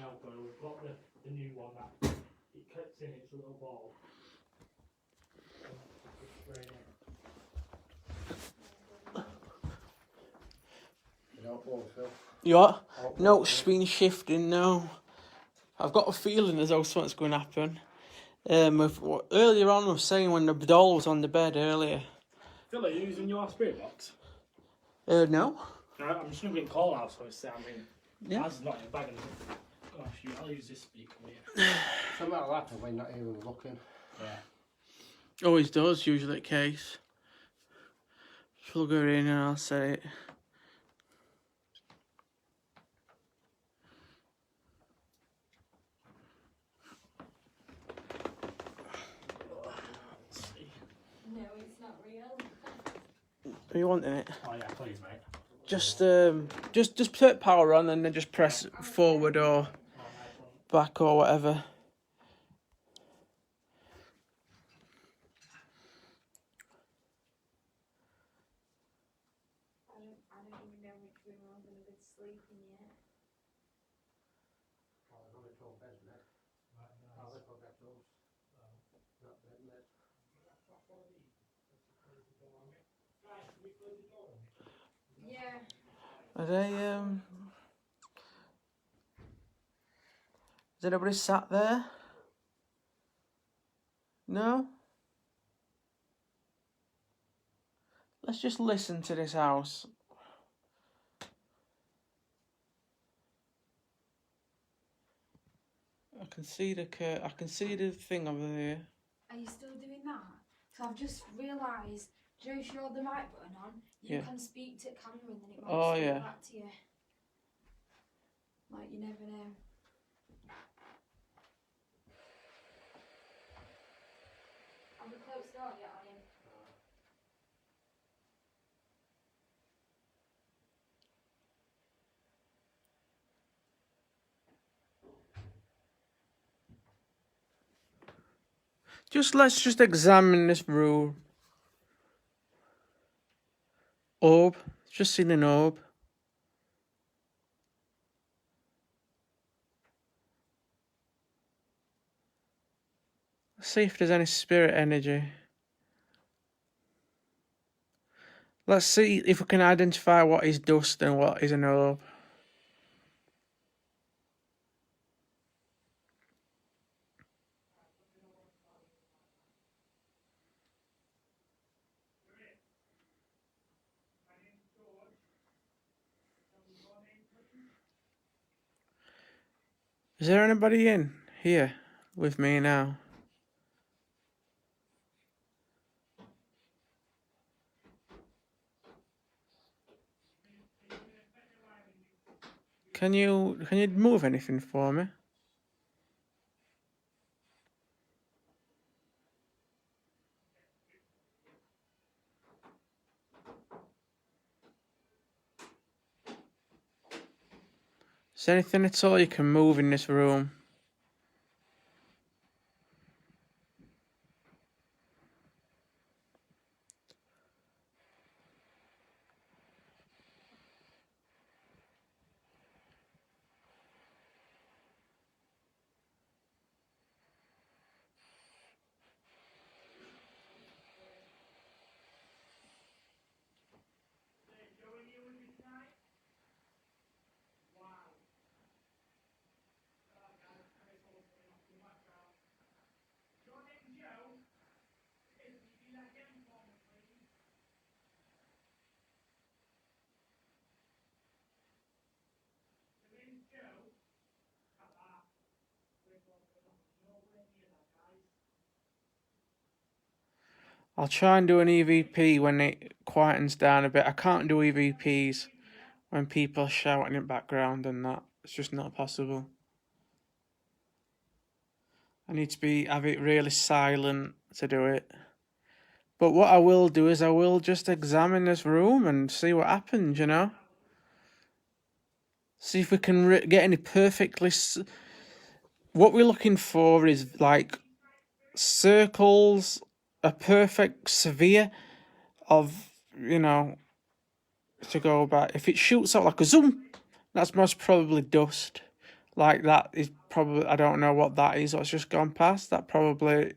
No, but we've got the new one that it clips in its little ball. Straight in. You don't fall, Phil. You what? No, it's been shifting now. I've got a feeling as though something's going to happen. Earlier on, we were saying when the doll was on the bed earlier. Phil, are you using your spirit box? No. No, I'm just going to get call out, so it's, Yeah. that's not in the bag. Gosh, I'll use this speaker here. Something like that when not even looking. Yeah. Always does, usually the case. Plug her in and I'll set it. Let's see. No, it's not real. Are you wanting it? Oh, yeah, please, mate. Just put power on and then just press forward or back or whatever. I don't even know which room I'm going to be sleeping yet. Well, there's only 12 beds, isn't it? Oh, they've got those. Not bed, isn't it? Yeah. Are they Is anybody sat there? No? Let's just listen to this house. I can see the thing over there. Are you still doing that? So I've just realised, Joe, if you're the mic button on, you Yeah. can speak to camera and then it might Oh, speak yeah. back to you. Like, you never know. Have we closed the door yet on him? Let's just examine this room. Orb. Just seen an orb. Let's see if there's any spirit energy. Let's see if we can identify what is dust and what is an orb. Is there anybody in here with me now? Can you move anything for me? Is there anything at all you can move in this room? I'll try and do an EVP when it quietens down a bit. I can't do EVPs when people are shouting in the background and that. It's just not possible. I need to have it really silent to do it. But what I will do is I will just examine this room and see what happens, you know? See if we can get any perfectly... What we're looking for is like circles, a perfect sphere of, you know, to go back. If it shoots out like a zoom, that's most probably dust. Like that is probably, I don't know what that is, what's just gone past. That probably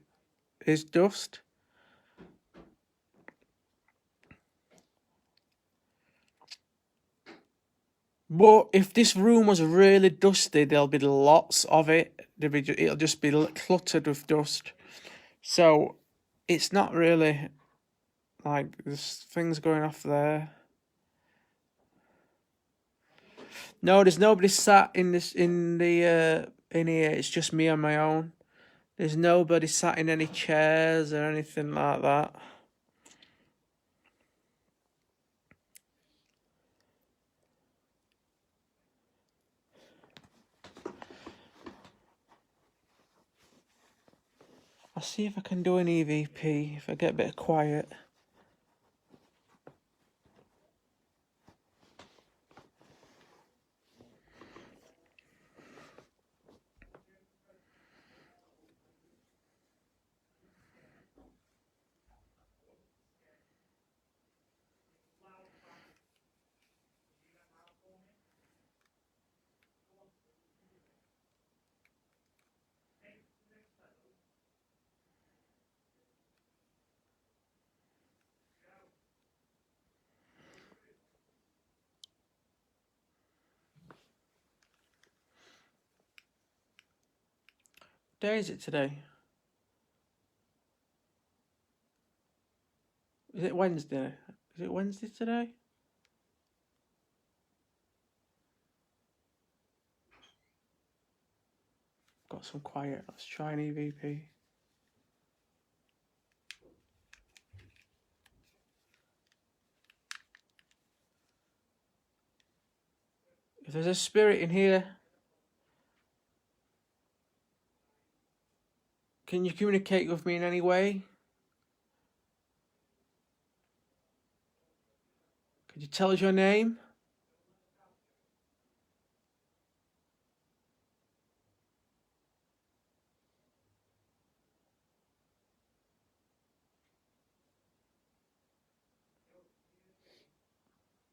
is dust. But if this room was really dusty, there'll be lots of it. It'll just be cluttered with dust. So it's not really like there's things going off there. No, there's nobody sat in here. It's just me on my own. There's nobody sat in any chairs or anything like that. I'll see if I can do an EVP if I get a bit quiet. What day is it today? Is it Wednesday? Is it Wednesday today? Got some quiet. Let's try an EVP. If there's a spirit in here, Can you communicate with me in any way? Could you tell us your name?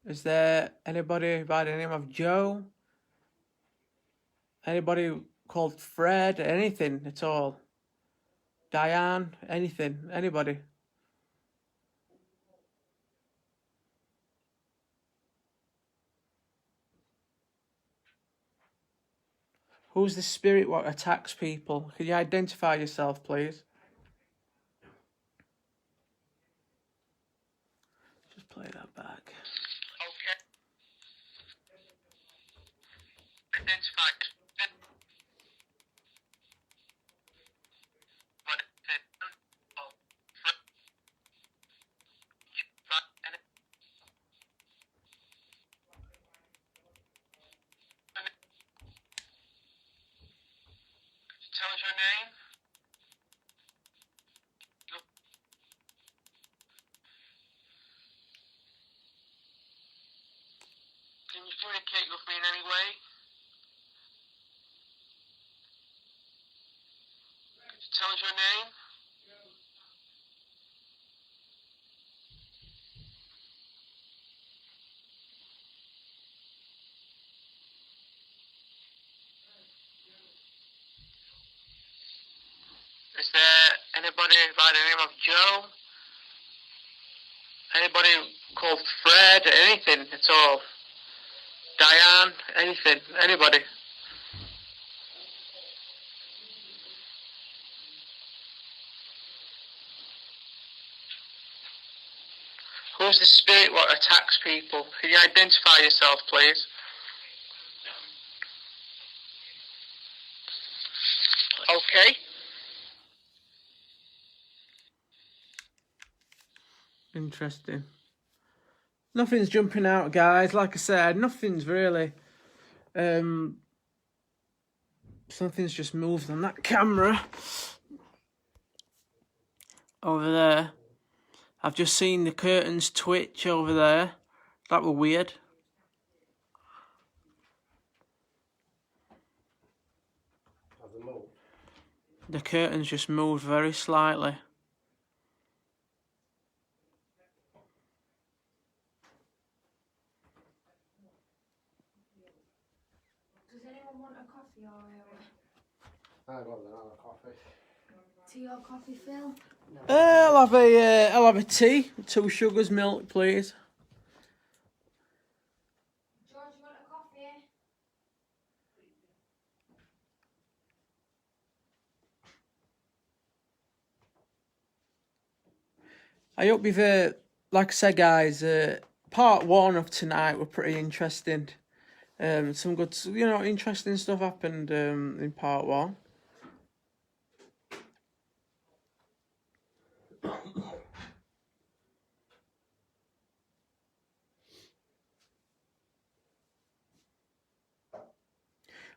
Is there anybody by the name of Joe? Anybody called Fred? Anything at all? Diane? Anything? Anybody? Who's the spirit what attacks people? Can you identify yourself, please? Just play that back. Okay. Identify. What is it? Oh, tell us your name. Can you communicate with me in any way? Tell us your name. Is there anybody by the name of Joe? Anybody called Fred? Anything at all? Diane? Anything? Anybody? Who's the spirit what attacks people? Can you identify yourself, please? Okay. Interesting. Nothing's jumping out, guys. Like I said, nothing's really. Something's just moved on that camera over there. I've just seen the curtains twitch over there. That were weird. Have they moved? The curtains just moved very slightly. Does anyone want a coffee or I'd love another coffee. tea or coffee, Phil? I'll have a tea, 2 sugars, milk, please. George, you want a coffee? I hope you've, like I said, guys, part 1 of tonight were pretty interesting. Some good, interesting stuff happened in part 1.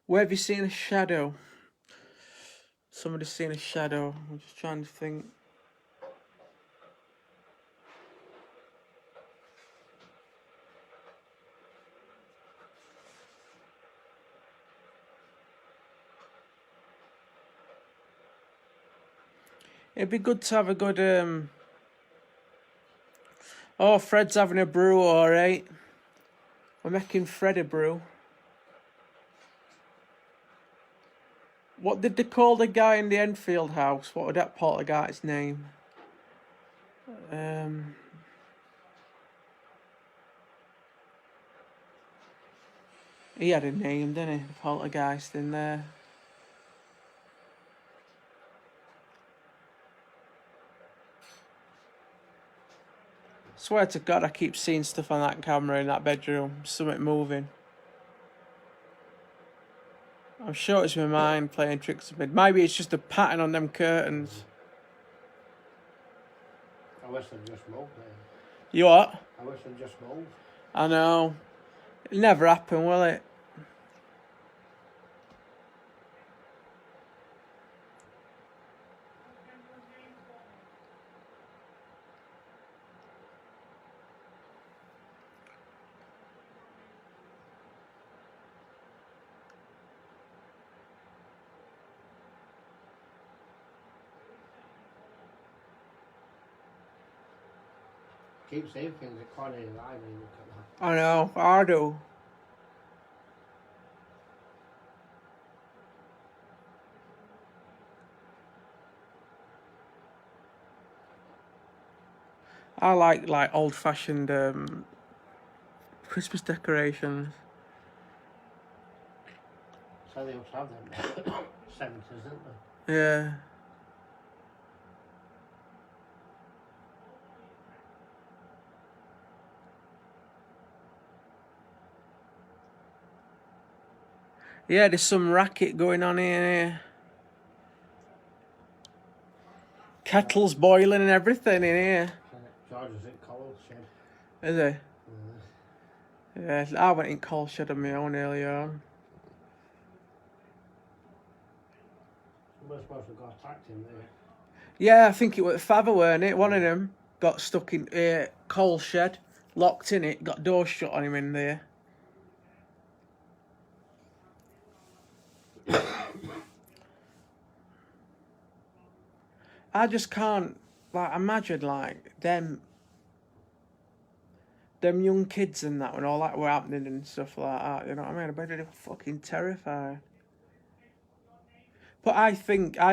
Where have you seen a shadow? Somebody's seen a shadow. I'm just trying to think. It'd be good to have a good, Oh, Fred's having a brew, alright. We're making Fred a brew. What did they call the guy in the Enfield house? What was that poltergeist's name? He had a name, didn't he? The poltergeist in there. Swear to God, I keep seeing stuff on that camera in that bedroom. Something moving. I'm sure it's my mind playing tricks with me. Maybe it's just a pattern on them curtains. I wish they'd just moved then. You what? I wish they'd just moved. I know. It'll never happen, will it? keep saying things that corner your eye when you look at that. I know, I do. I like old-fashioned Christmas decorations. So they also have them 70s, didn't they? Yeah. Yeah, there's some racket going on here. Kettles boiling and everything in here. George was at Coral Shed. Is it? Yeah, I went in coal shed on my own earlier on. We're supposed to go attacked him there. Yeah, I think it was Father, weren't it? One of them got stuck in a coal shed, locked in it, got doors shut on him in there. I just can't imagine them young kids and that when all that were happening and stuff like that. You know what I mean? I bet they're fucking terrified. But I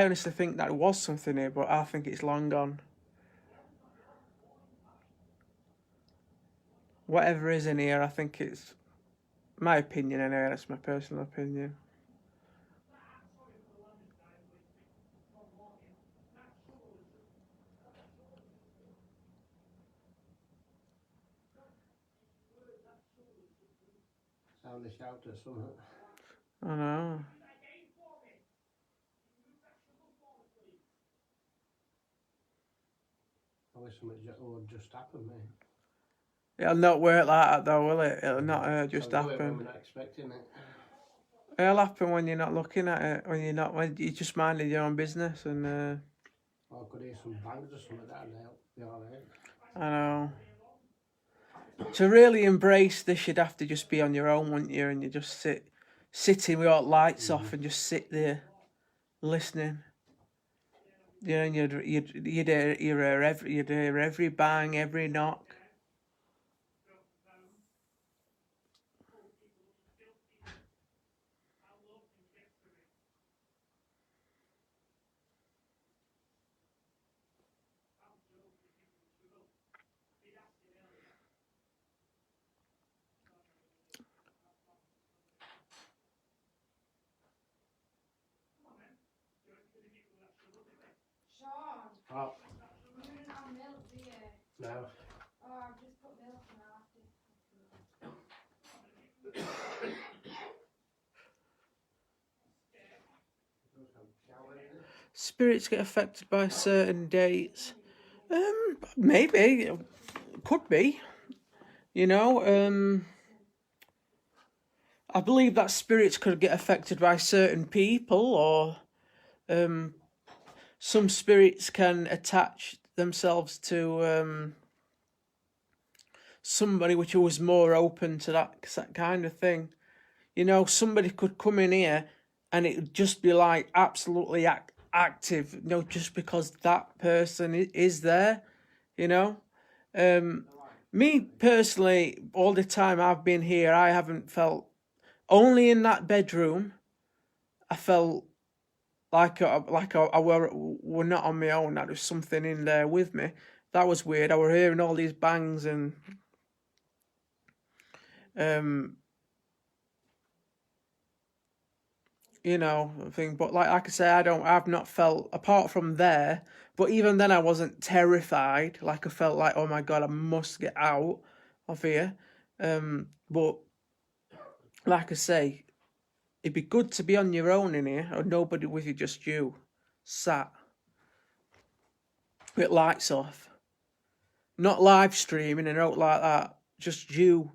honestly think that there was something here, but I think it's long gone. Whatever is in here, I think it's my opinion anyway. That's my personal opinion. Sound the shout or something. I know. I wish something would just happen, mate. It'll not work like that though, will it? It'll not just They'll do it when happen. we're not expecting it. It'll happen when you're not looking at it. When you're just minding your own business and. Or I could hear some bangs or something like that and they'll be alright. I know. To really embrace this, you'd have to just be on your own, wouldn't you? And you just sitting with all lights off and just sit there, listening. You know, and you'd hear every bang, every knock. Sean, Oh, you didn't have milk, do you? no. Oh, I've just put milk in. I'll have to. Spirits get affected by certain dates. Maybe. Could be. You know, I believe that spirits could get affected by certain people, or some spirits can attach themselves to somebody which was more open to that kind of thing. You know, somebody could come in here and it would just be like absolutely active, you know, just because that person is there, you know. Me personally, all the time I've been here, I haven't felt, only in that bedroom, I felt like I were not on my own, that there was something in there with me. That was weird. I were hearing all these bangs and you know, thing. But like I say, I've not felt, apart from there, but even then I wasn't terrified. Like I felt like, oh my God, I must get out of here. But like I say, it'd be good to be on your own in here, or nobody with you, just you, sat, with lights off, not live streaming and out like that. Just you,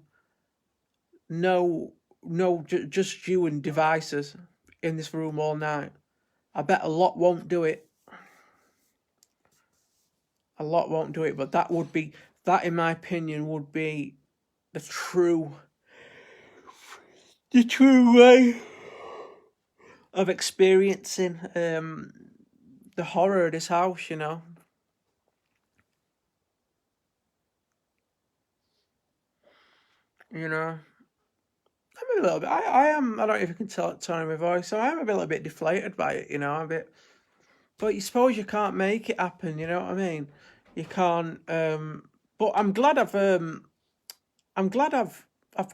just you and devices in this room all night. I bet a lot won't do it. A lot won't do it, but that in my opinion would be the true way of experiencing the horror of this house, you know. you know. I'm a little bit. I am. I don't know if you can tell in my voice. So I am a little bit deflated by it, you know. A bit. But you suppose you can't make it happen. You know what I mean? You can't. But I'm glad I've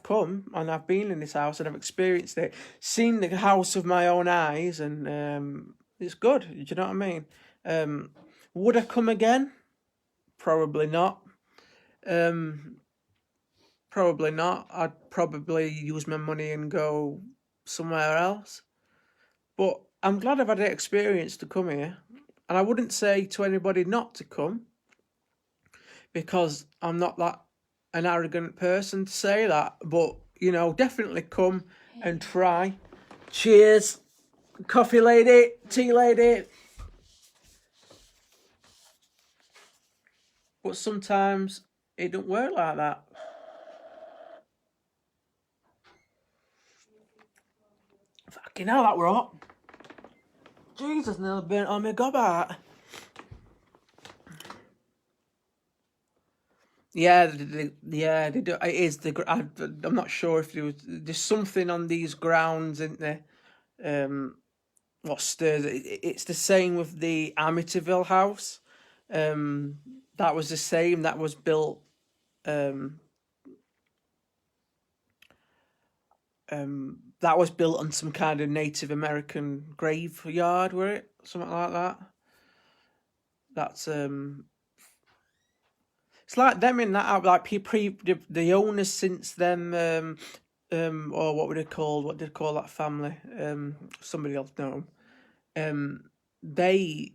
come and I've been in this house and I've experienced it, seen the house with my own eyes, and it's good. Do you know what I mean? Would I come again? Probably not. Probably not. I'd probably use my money and go somewhere else. But I'm glad I've had the experience to come here. And I wouldn't say to anybody not to come, because I'm not that an arrogant person to say that. But, you know, definitely come and try. Cheers. Coffee lady, tea lady. But sometimes it don't work like that. Fucking hell, that were hot. Jesus, nearly burnt on my gob out. Yeah, they do. It is the. I'm not sure if there's something on these grounds, isn't there? What stirs it? It's the same with the Amityville house. That was the same. That was built. That was built on some kind of Native American graveyard, were it? Something like that. That's it's like them in that, like the owners since them, or what were they called? What did they call that family? Somebody else know them. They,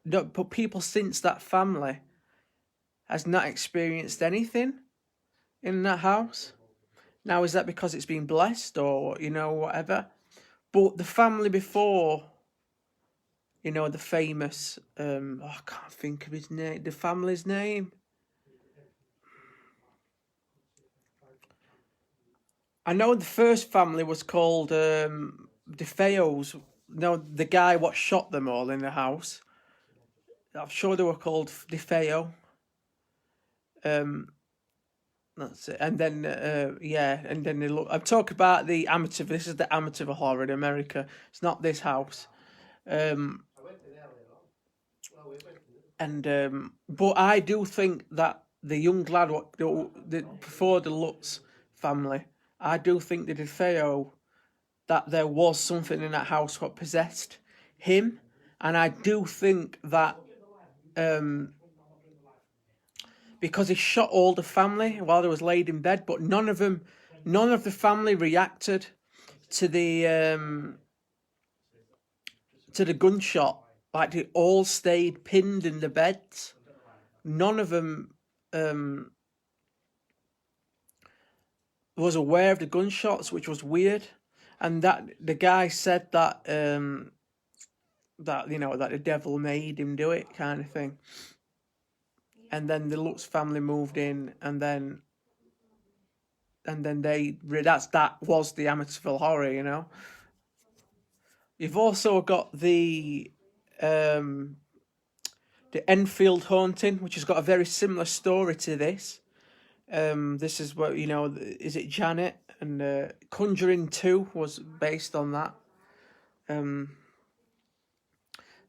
no, but people since that family has not experienced anything in that house. Now, is that because it's been blessed or, you know, whatever? But the family before, you know, the famous, I can't think of his name, the family's name. I know the first family was called DeFeos. No, the guy what shot them all in the house. I'm sure they were called DeFeo. That's it. And then, and then they look. I'm talking about the Amityville. This is the Amityville horror in America. It's not this house. But I do think that the young lad, before the Lutz family, I do think the DeFeo, that there was something in that house what possessed him, and I do think that because he shot all the family while they was laid in bed, but none of the family reacted to the gunshot. Like, they all stayed pinned in the beds. None of them was aware of the gunshots, which was weird. And that the guy said that that the devil made him do it, kind of thing. And then the Lutz family moved in, and then that was the Amityville horror, you know. You've also got the Enfield haunting, which has got a very similar story to this. This is what, you know, is it Janet? And Conjuring 2 was based on that.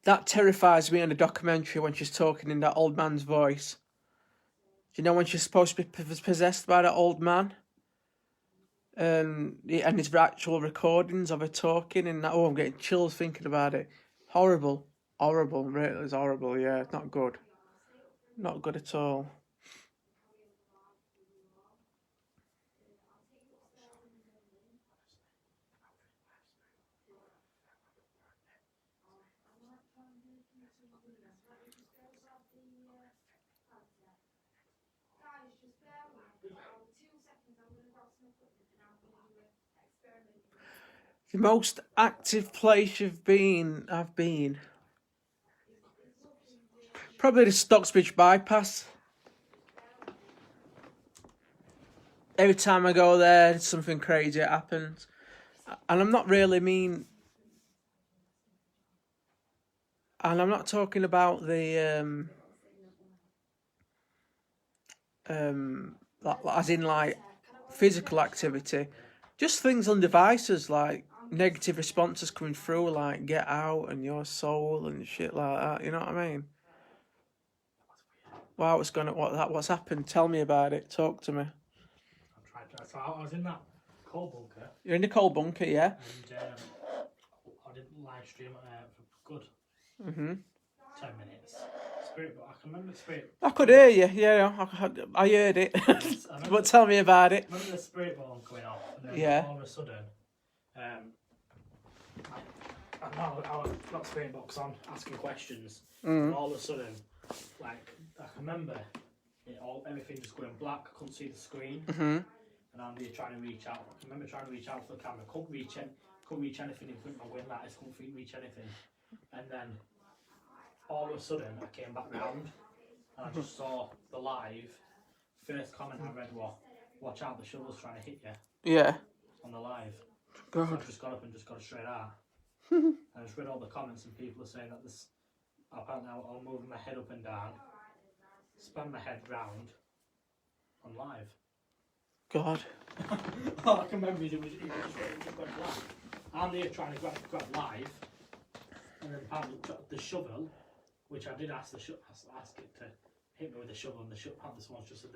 That terrifies me in the documentary when she's talking in that old man's voice. Do you know when she's supposed to be possessed by that old man? And his actual recordings of her talking and that. Oh, I'm getting chills thinking about it. Horrible. Really, it's horrible. Yeah, it's not good. Not good at all. The most active place I've been probably the Stocksbridge bypass. Every time I go there, something crazy happens. And I'm not really mean. And I'm not talking about the as in like physical activity, just things on devices like negative responses coming through, like Get Out and Your Soul and shit like that. You know what I mean? Wow, what's happened? Tell me about it. Talk to me. So I was in that coal bunker, You're in the coal bunker, yeah? and I did live stream for good 10 minutes. Spirit, but I can remember spirit. I could hear you, yeah, I heard it. But tell me about it. I remember the spirit bomb going off, and then Yeah. all of a sudden, I got spirit box on, asking questions, and all of a sudden, like, I can remember everything just going black. I couldn't see the screen, and I'm there trying to reach out. I can remember trying to reach out for the camera, couldn't reach anything in front of my wing lattice, couldn't reach anything, and then all of a sudden I came back round and I just saw the live. First comment I read was, "Watch out, the shovel's trying to hit you." Yeah. On the live. God. So I just got up and just got straight out. And I just read all the comments and people are saying that this. Apparently I'll move my head up and down, span my head round on live. God. All I can remember is it just went black. I'm there trying to grab live, and then apparently the shovel, which I did ask ask it to hit me with the shovel, and this one's just said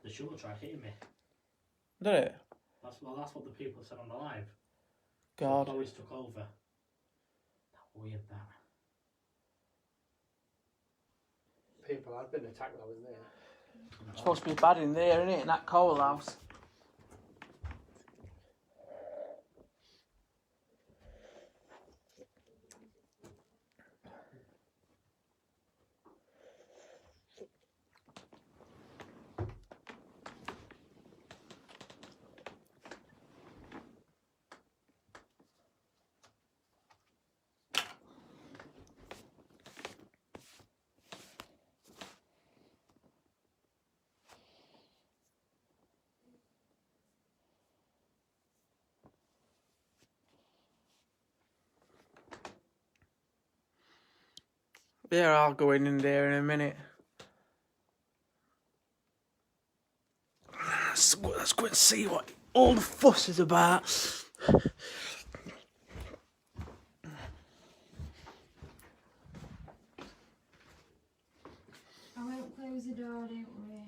the shovel tried hitting me. Did it? That's what the people said on the live. God. So Chloe's took over. That weird that. People had been attacked though, isn't there? It's supposed to be bad in there, isn't it? In that coal house. Yeah, I'll go in there in a minute. Let's go and see what all the fuss is about. I won't close the door, don't worry.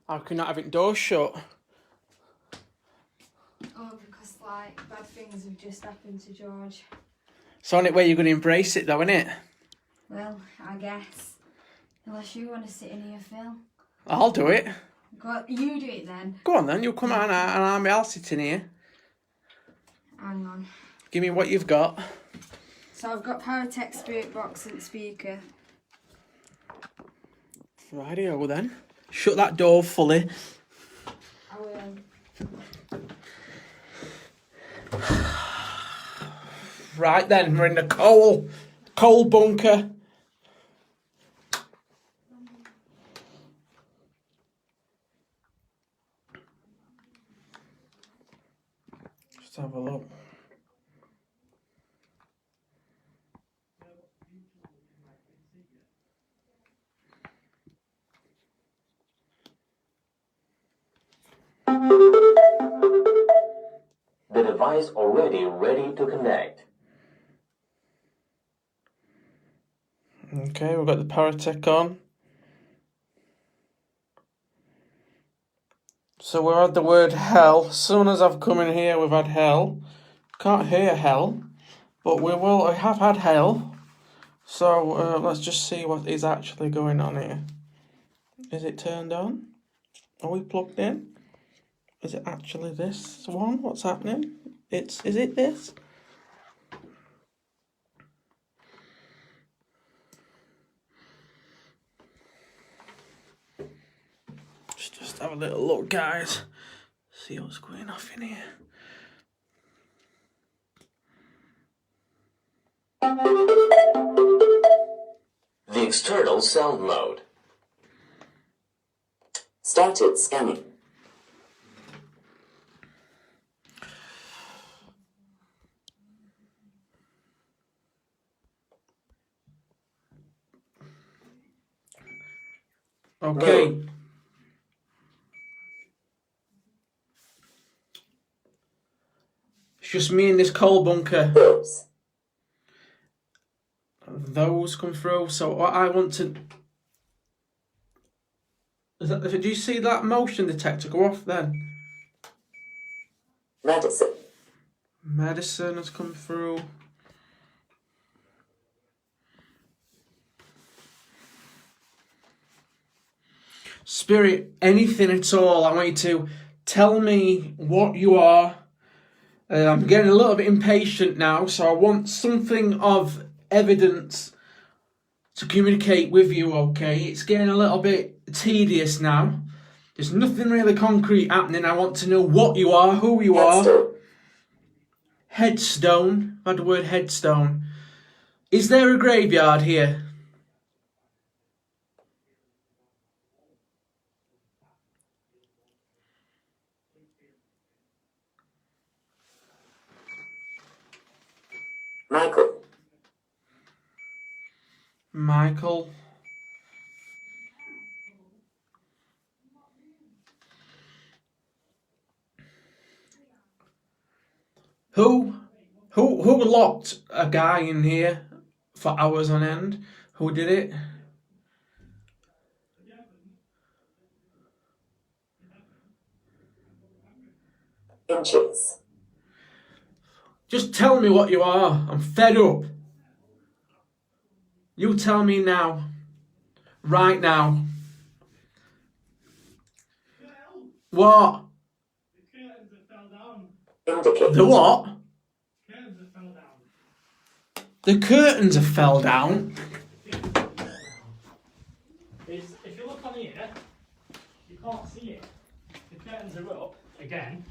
How can you not have it door shut? Oh, because like bad things have just happened to George. It's on it where you're going to embrace it though, innit? Well, I guess. Unless you want to sit in here, Phil. I'll do it. You do it then. Go on then, you come on and I'll sit in here. Hang on. Give me what you've got. So I've got Paratex Spirit Box and speaker. Rightio then. Shut that door fully. I will. Right then, we're in the coal bunker. Just have a look. The device already ready to connect. Okay, we've got the Paratech on. So we've had the word hell. As soon as I've come in here, we've had hell. Can't hear hell, but we have had hell. So let's just see what is actually going on here. Is it turned on? Are we plugged in? Is it actually this one? What's happening? Is it this? Just have a little look, guys. See what's going off in here. The external sound mode. Started scanning. Okay. No. It's just me in this coal bunker. Those. Those come through. So what I want to... Do you see that motion detector go off then? Medicine. Medicine has come through. Spirit, anything at all. I want you to tell me what you are. I'm getting a little bit impatient now, so I want something of evidence to communicate with you, okay? It's getting a little bit tedious now. There's nothing really concrete happening. I want to know what you are, who you are. Headstone. Headstone. I've had the word headstone. Is there a graveyard here? Michael. Michael. Who locked a guy in here for hours on end? Who did it? Inches. Just tell me what you are. I'm fed up. You tell me now. Right now. What? The curtains that fell down. Indicate. The what? Curtains that fell down. The curtains have fell down. If you look on here, you can't see it. The curtains are up again,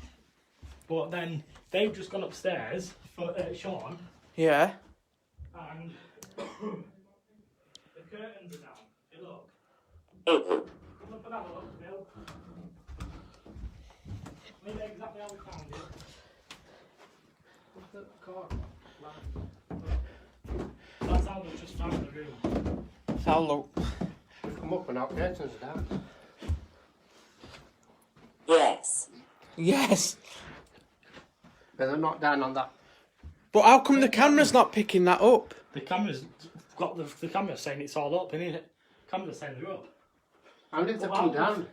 but then they've just gone upstairs for Sean, Yeah. and the curtains are down. If you look. Open. Come up and have a look, Bill. Leave it exactly how we found it. Look at the corner. That's how we just found the room. How low? We come up and our curtains are down. Yes. Yes. But they're not down on that. But how come the camera's not picking that up? The camera's got the camera saying it's all up, isn't it? Camera's saying they're up. And if they Well, come how- down,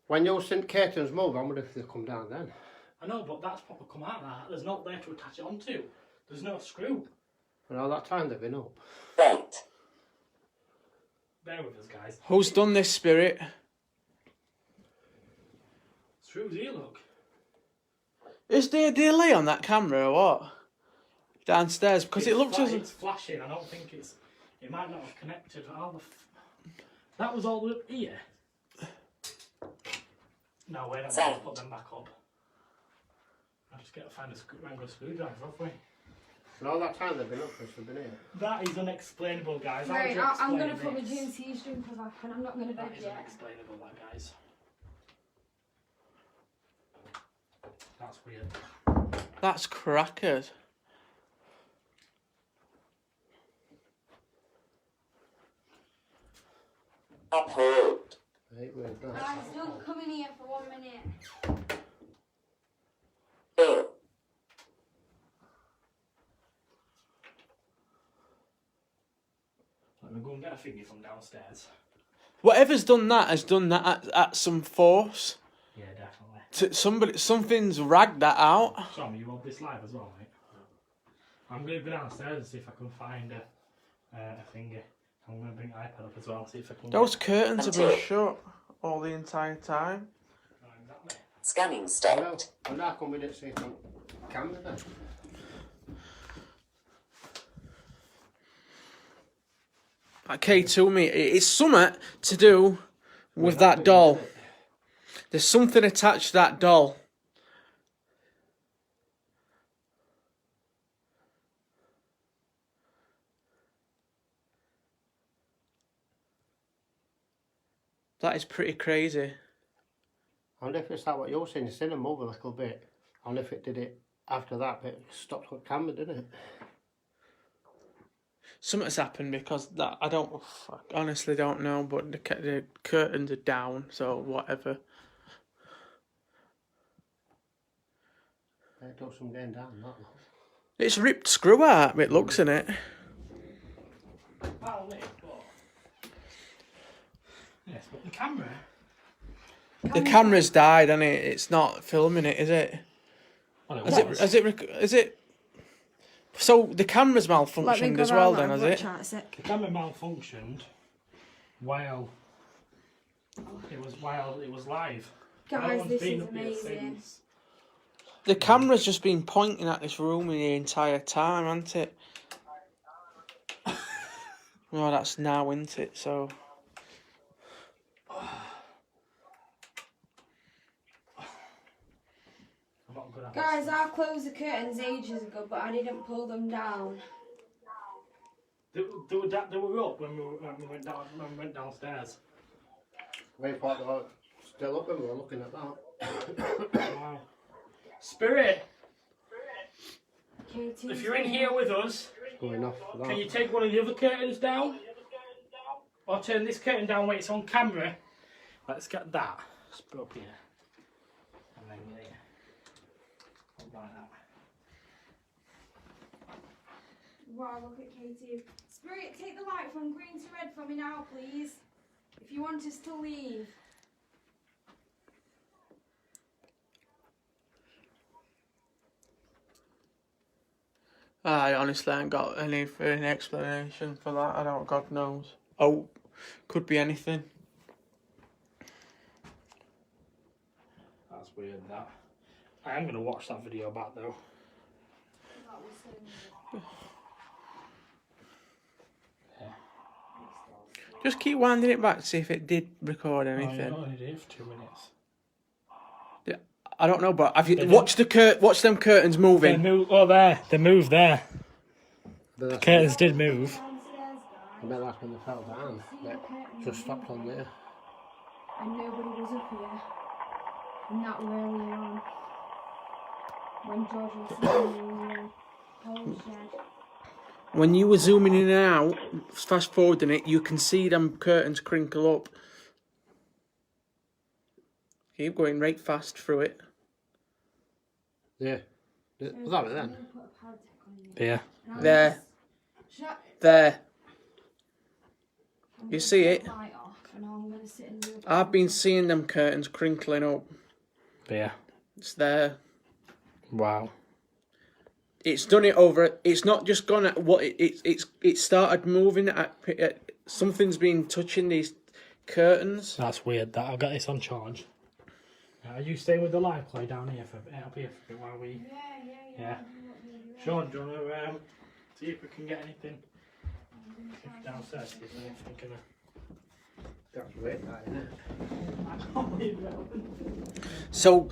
when your curtains move, I wonder if they come down then. I know, but that's what will come out of that. There's not there to attach it onto. There's no screw. And all that time they've been up. Vent. Bear with us, guys. Who's done this, Spirit? Screws here, look. Is there a delay on that camera or what? Downstairs, because it looks as... It's flashing. I don't think it's... It might not have connected. That was all up here. No, we're not going to put them back up. I just got to find a wrangle screwdriver, have we? And all that time they've been up since we've been here. That is unexplainable, guys. How Right, do you I'm going to explain put my this? GNC jumper back and I'm not going to bed That is yet. unexplainable, that, guys. That's weird. That's crackers. Uphold. Right, we're done. Guys, don't come in here for 1 minute. Ill. Let me go and get a thingy from downstairs. Whatever's done that has done that at some force. Yeah, definitely. Something's ragged that out. Tom, you want this live as well, mate? I'm going to go downstairs and see if I can find a thingy. I'm going to bring iPad up as well and see if I can... Those curtains have been shut all the entire time. Oh, exactly. Scanning Well, stopped. well, how come we didn't see it on camera then? Okay, to me, it's something to do with that doll. There's something attached to that doll. That is pretty crazy. I wonder if it's like what you're saying, it's in a move a little bit. I wonder if it did it after that, but it stopped on camera, didn't it? something's happened because that I don't honestly don't know, but the curtains are down, so whatever. It took some getting down, that lot. It's ripped screw out. It looks in it. That'll live, but... Yes, but the camera... The camera's died, and it's not filming it, is it? Well, Is it? So the camera's malfunctioned as well, then, has it? The camera malfunctioned while it was live. Guys, one's this been is up here amazing. since- The camera's just been pointing at this room the entire time, hasn't it? Well, that's now, isn't it? So. I'm not good at Guys, this. I closed the curtains ages ago, but I didn't pull them down. They were up when we went downstairs. We thought they were still up and we were looking at that. Wow. Spirit, Katie, if you're in here with us, It's going off for that. can you take one of the other curtains down? Or turn this curtain down when it's on camera? Let's get that. Just put up here. And then yeah. Like that. Wow, look at Katie. Spirit, take the light from green to red for me now, please. If you want us to leave. I honestly ain't got any explanation for that. I don't. God knows. Oh, could be anything. That's weird, that. I am going to watch that video back, though. Just keep winding it back to see if it did record Oh, anything. you only did for 2 minutes. I don't know, but have you watched watch them curtains They moving? move. Oh, there. They moved there. But The curtains did move. I bet that's when they fell down. They just stopped on there. And nobody was up here. And that were earlier on. When George was sitting in the coal shed. When you were zooming in and out, fast forwarding it, you can see them curtains crinkle up. Keep going right fast through it. Yeah. Was that it then? Yeah. There. There. You see it? I've been seeing them curtains crinkling up. Yeah. It's there. Wow. It's done it over. It's not just gone at what it started moving at. Something's been touching these curtains. That's weird. That I'll get this on charge. Are you staying with the live play down here for up here for a bit while we? Yeah. Sean, do you want to see if we can get anything downstairs? See if there's anything gonna. That's weird, that, isn't it? I can't believe it. So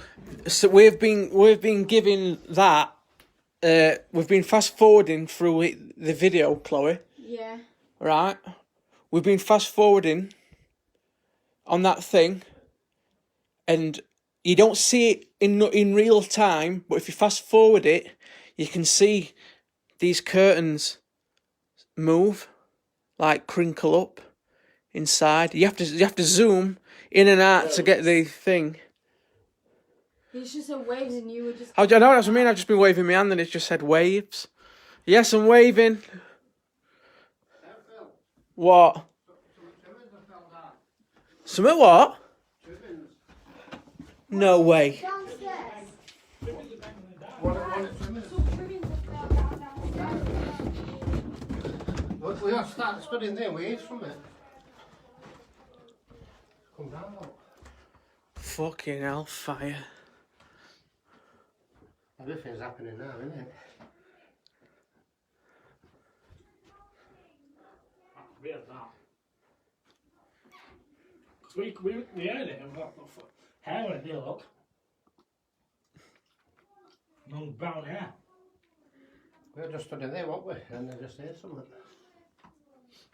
we've been giving that. We've been fast forwarding through the video, Chloe. Yeah. Right. We've been fast forwarding on that thing, and you don't see it in real time. But if you fast forward it, you can see these curtains move, like crinkle up inside. You have to zoom in and out to get the thing. It's just a waves and you were just... I know that's what I mean. I've just been waving my hand and it just said waves. Yes, I'm waving. What? Something what? No way. We have started studying there, we ate from it. Come down, look. Fucking hellfire. Everything's happening now, isn't it? Weird that. Because we heard it and what the fuck? Hair when they look. Long brown hair. We were just studying there, weren't we? And they just ate something.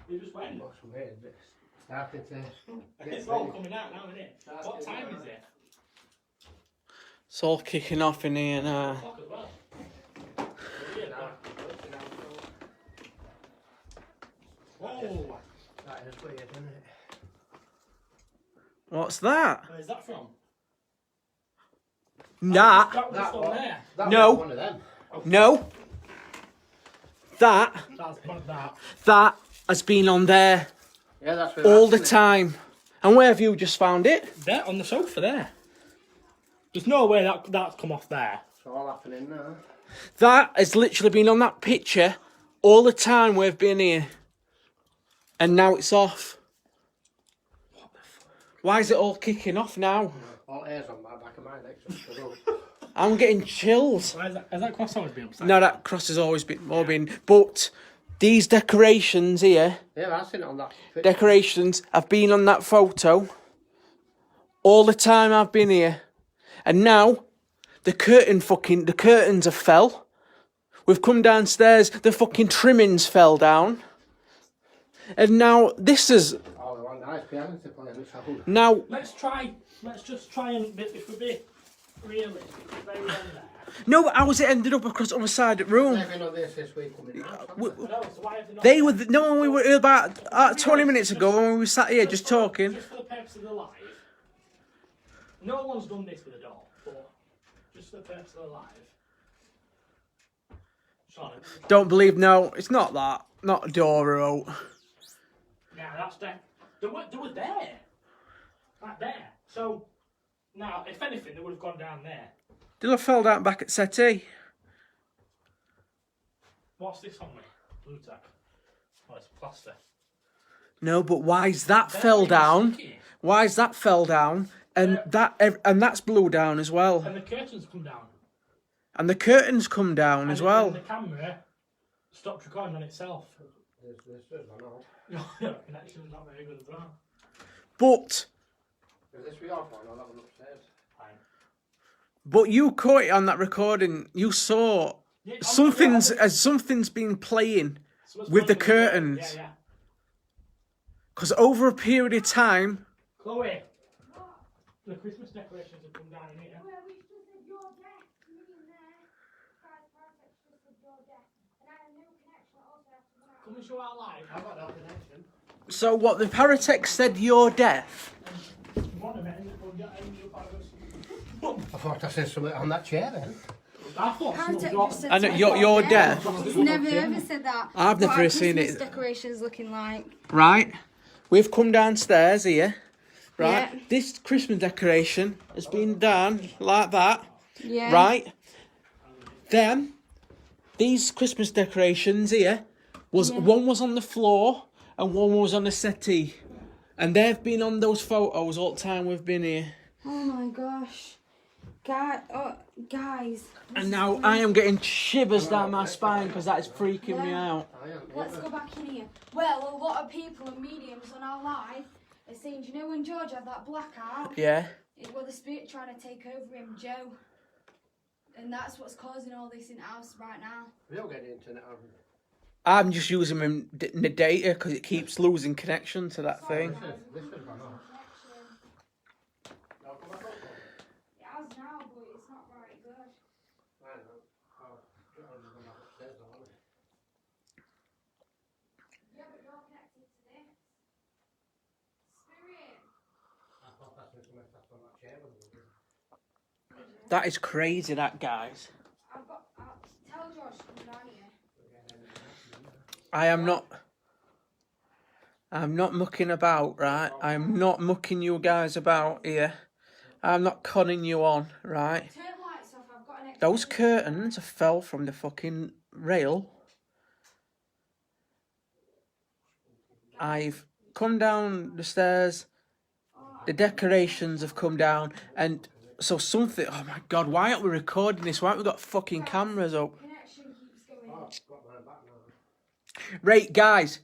You just went. What's weird? It's starting to get It's all through. coming out now, isn't it? What time is it? It's all kicking off in here now. Clock as well. Weird that. It's weird, isn't it? What's that? Where's that from? Nah. That was just on there. That No. was one of them. No. That That has been on there Yeah, that's where all the that's time. And where have you just found it? there on the sofa there. There's no way that's come off there. It's all happening now. That has literally been on that picture all the time we've been here. And now it's off. Why is it all kicking off now? All hairs on my back of my legs. I'm getting chills. Why has that cross always been upside No, down? that cross has always been. But these decorations here, Yeah, I've seen it on that picture. decorations have been on that photo all the time I've been here. And now the curtains have fell. We've come downstairs, the fucking trimmings fell down. And now this is Oh, they want nice piano to play this album. now Let's just try and, if we're being realistic, they were on there. no, but how has it ended up across the other side of the room? They've been on this week coming out. No, so why have they not? They were no, we were here about 20 minutes ago when we sat here just talking. Just for the purpose of the live. No one's done this with a doll, but just for the purpose of the live. Sorry. Don't believe no, it's not that, not a door wrote. Yeah, that's there. They were there. Right there. So, now, if anything, they would have gone down there. Did I fell down back at settee? What's this on me? Blue tack. Oh, it's plaster. No, but why's that fell down? Why's that fell down? And that's blew down as well. And the curtains come down. And the curtains come down as well. And the camera stopped recording on itself. This is, I know. No, connection's not very good as well. But Is this the off one or that one upstairs? Fine. but you caught it on that recording. You saw Yeah, something's been playing so what's with the going on curtains. Yeah. Because over a period of time, Chloe, the Christmas decorations have come down in here. Come and show our live. I've got no connection. so what the Paratex said, you're deaf. One of them, we'll get a new virus. I thought I said something on that chair then. I thought Paratex someone just got... said I know, to me, you're deaf. He's never ever said that. I've What never our seen Christmas it. decorations looking like. Right? We've come downstairs here. Right? Yeah. This Christmas decoration has been done like that. Yeah. Right? Then, these Christmas decorations here, one was on the floor and one was on the settee. And they've been on those photos all the time we've been here. Oh my gosh. Guys. And now I am getting shivers down my spine because that is freaking me out. Let's go back in here. Well, a lot of people and mediums on our live are saying, do you know when George had that blackout? Yeah. It was the spirit trying to take over him, Joe. And that's what's causing all this in the house right now. We don't get the internet on. I'm just using the data because it keeps losing connection to that thing. This has gone off. No, come back up. It has now, but it's not very good. I know. Oh, I'll just go back upstairs now, aren't we? Yeah, but you're connected to this. Spirit. I thought that's when somebody sat on that chair with me. That is crazy, that, guys. Tell George to come down here. I'm not mucking about, right? I'm not mucking you guys about here. I'm not conning you on, right? Turn the lights off, I've got an extra. Those curtains have fell from the fucking rail. I've come down the stairs. The decorations have come down. And so something... Oh, my God. Why aren't we recording this? Why haven't we got fucking cameras up? Connection keeps going. Oh, I've got my back now. Right, guys,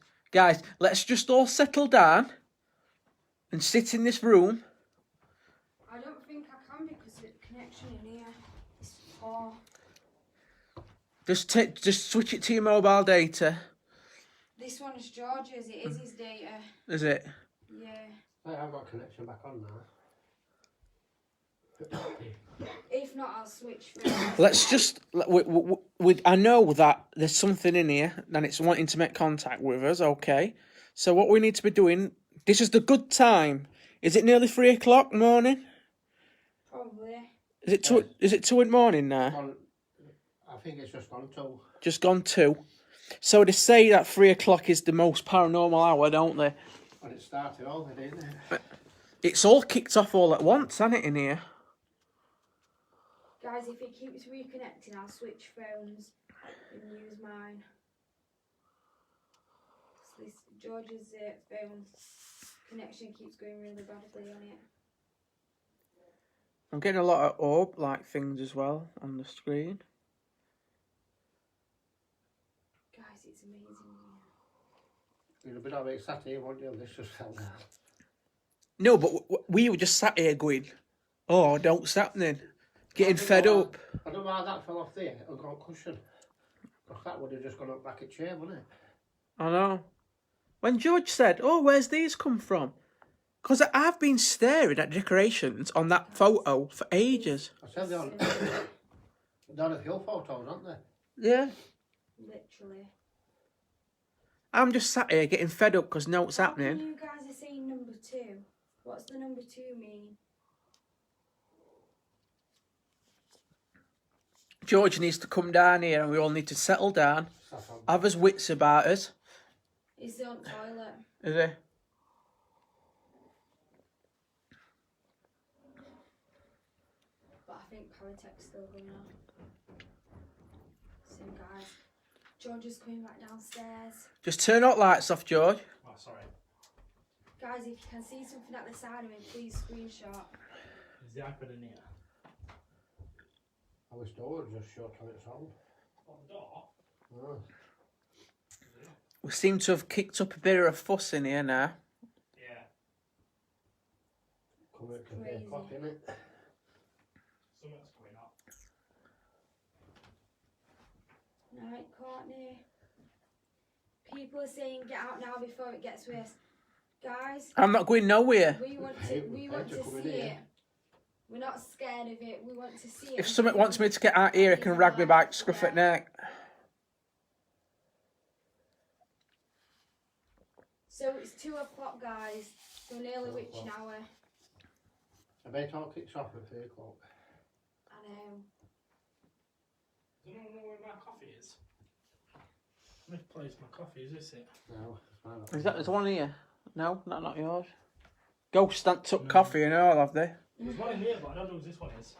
let's just all settle down and sit in this room. I don't think I can because the connection in here is poor. Just switch it to your mobile data. This one is George's, it is his data. Is it? Yeah. Hey, I've got connection back on now. If not, I'll switch for it. Let's just... I know that there's something in here and it's wanting to make contact with us, okay? So what we need to be doing, this is the good time. Is it nearly 3 o'clock morning? Probably. Is it two? Is it 2 in the morning now? I think it's just gone to. Just gone 2. So they say that 3 o'clock is the most paranormal hour, don't they? And it started already, didn't it? It's all kicked off all at once, hasn't it, in here? Guys, if it keeps reconnecting, I'll switch phones and use mine. So this George's phone connection keeps going really badly on it. I'm getting a lot of orb-like things as well on the screen. Guys, it's amazing. You'd have been all right sat here, wouldn't you? This just fell down. No, but we were just sat here going, oh, don't stop then. Getting fed up. I don't know why that fell off there and got a cushion. Because that would have just gone up back a chair, wouldn't it? I know. When George said, oh, where's these come from? Because I've been staring at decorations on that photo for ages. I said they're on a few photos, aren't they? Yeah. Literally. I'm just sat here getting fed up because know what's How happening. come you guys are saying number 2? What's the number 2 mean? George needs to come down here and we all need to settle down. Have his wits about us. He's on toilet. Is he? But I think Paratech's still going on. So guys, George is coming back downstairs. Just turn all lights off, George. Oh, sorry. Guys, if you can see something at the side of me, please screenshot. Is the iPad in here? Our door just shut on its own. On the door? Oh. We seem to have kicked up a bit of a fuss in here now. Yeah. Come at Crazy. 8 o'clock, innit? Something's going on. Night, Courtney. People are saying get out now before it gets worse. Guys, I'm not going nowhere. we want to see it. We're not scared of it. We want to see it. If someone wants me to get out here, it can rag me back, scruff at neck. So it's 2 o'clock, guys. We're nearly witching hour. I bet it all kicks off at 3 o'clock. I know. Does anyone know where my coffee is? Which place my coffee is this it? No, it's fine. Is that there's one here? No, not yours. Ghost that took coffee and all, have they? There's one in here, but I don't know who this one is.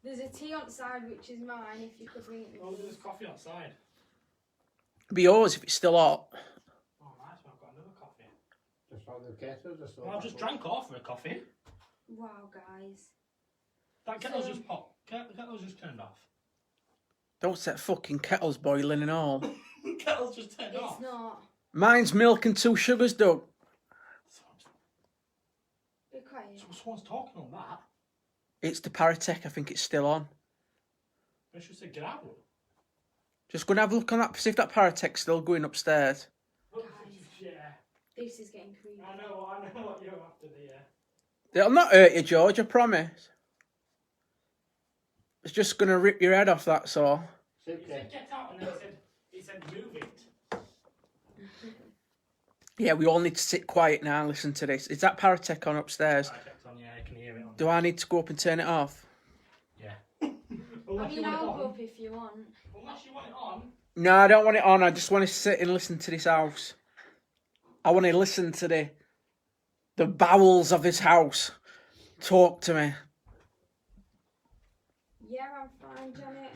There's a tea on side, which is mine, if you could bring it Oh, with there's you. coffee outside. Be yours if it's still hot. Oh, nice. I've got another coffee. Just on the caterers or so. Well, I've just drank off for a coffee. Wow, guys. That kettle's just hot. The kettle's just turned off. Don't set fucking kettles boiling and all. The kettle's just turned off. It's not. Mine's milk and 2 sugars, Doug. Be quiet. Someone's talking on that. It's the Paratech, I think it's still on. I should say get out. Just go and have a look on that, see if that Paratech's still going upstairs. Yeah. This is getting creepy. I know what you're after there. It'll not hurt you, George, I promise. It's just going to rip your head off, that's all. He said get out and then he said move it. Yeah, we all need to sit quiet now and listen to this. Is that Paratech on upstairs? I checked on, yeah, I can hear it on. Do I need to go up and turn it off? Yeah. I Unless you mean, want it I'll on. go up if you want. Unless you want it on. No, I don't want it on. I just want to sit and listen to this house. I want to listen to the bowels of this house. Talk to me. Yeah, I'm fine, Janet.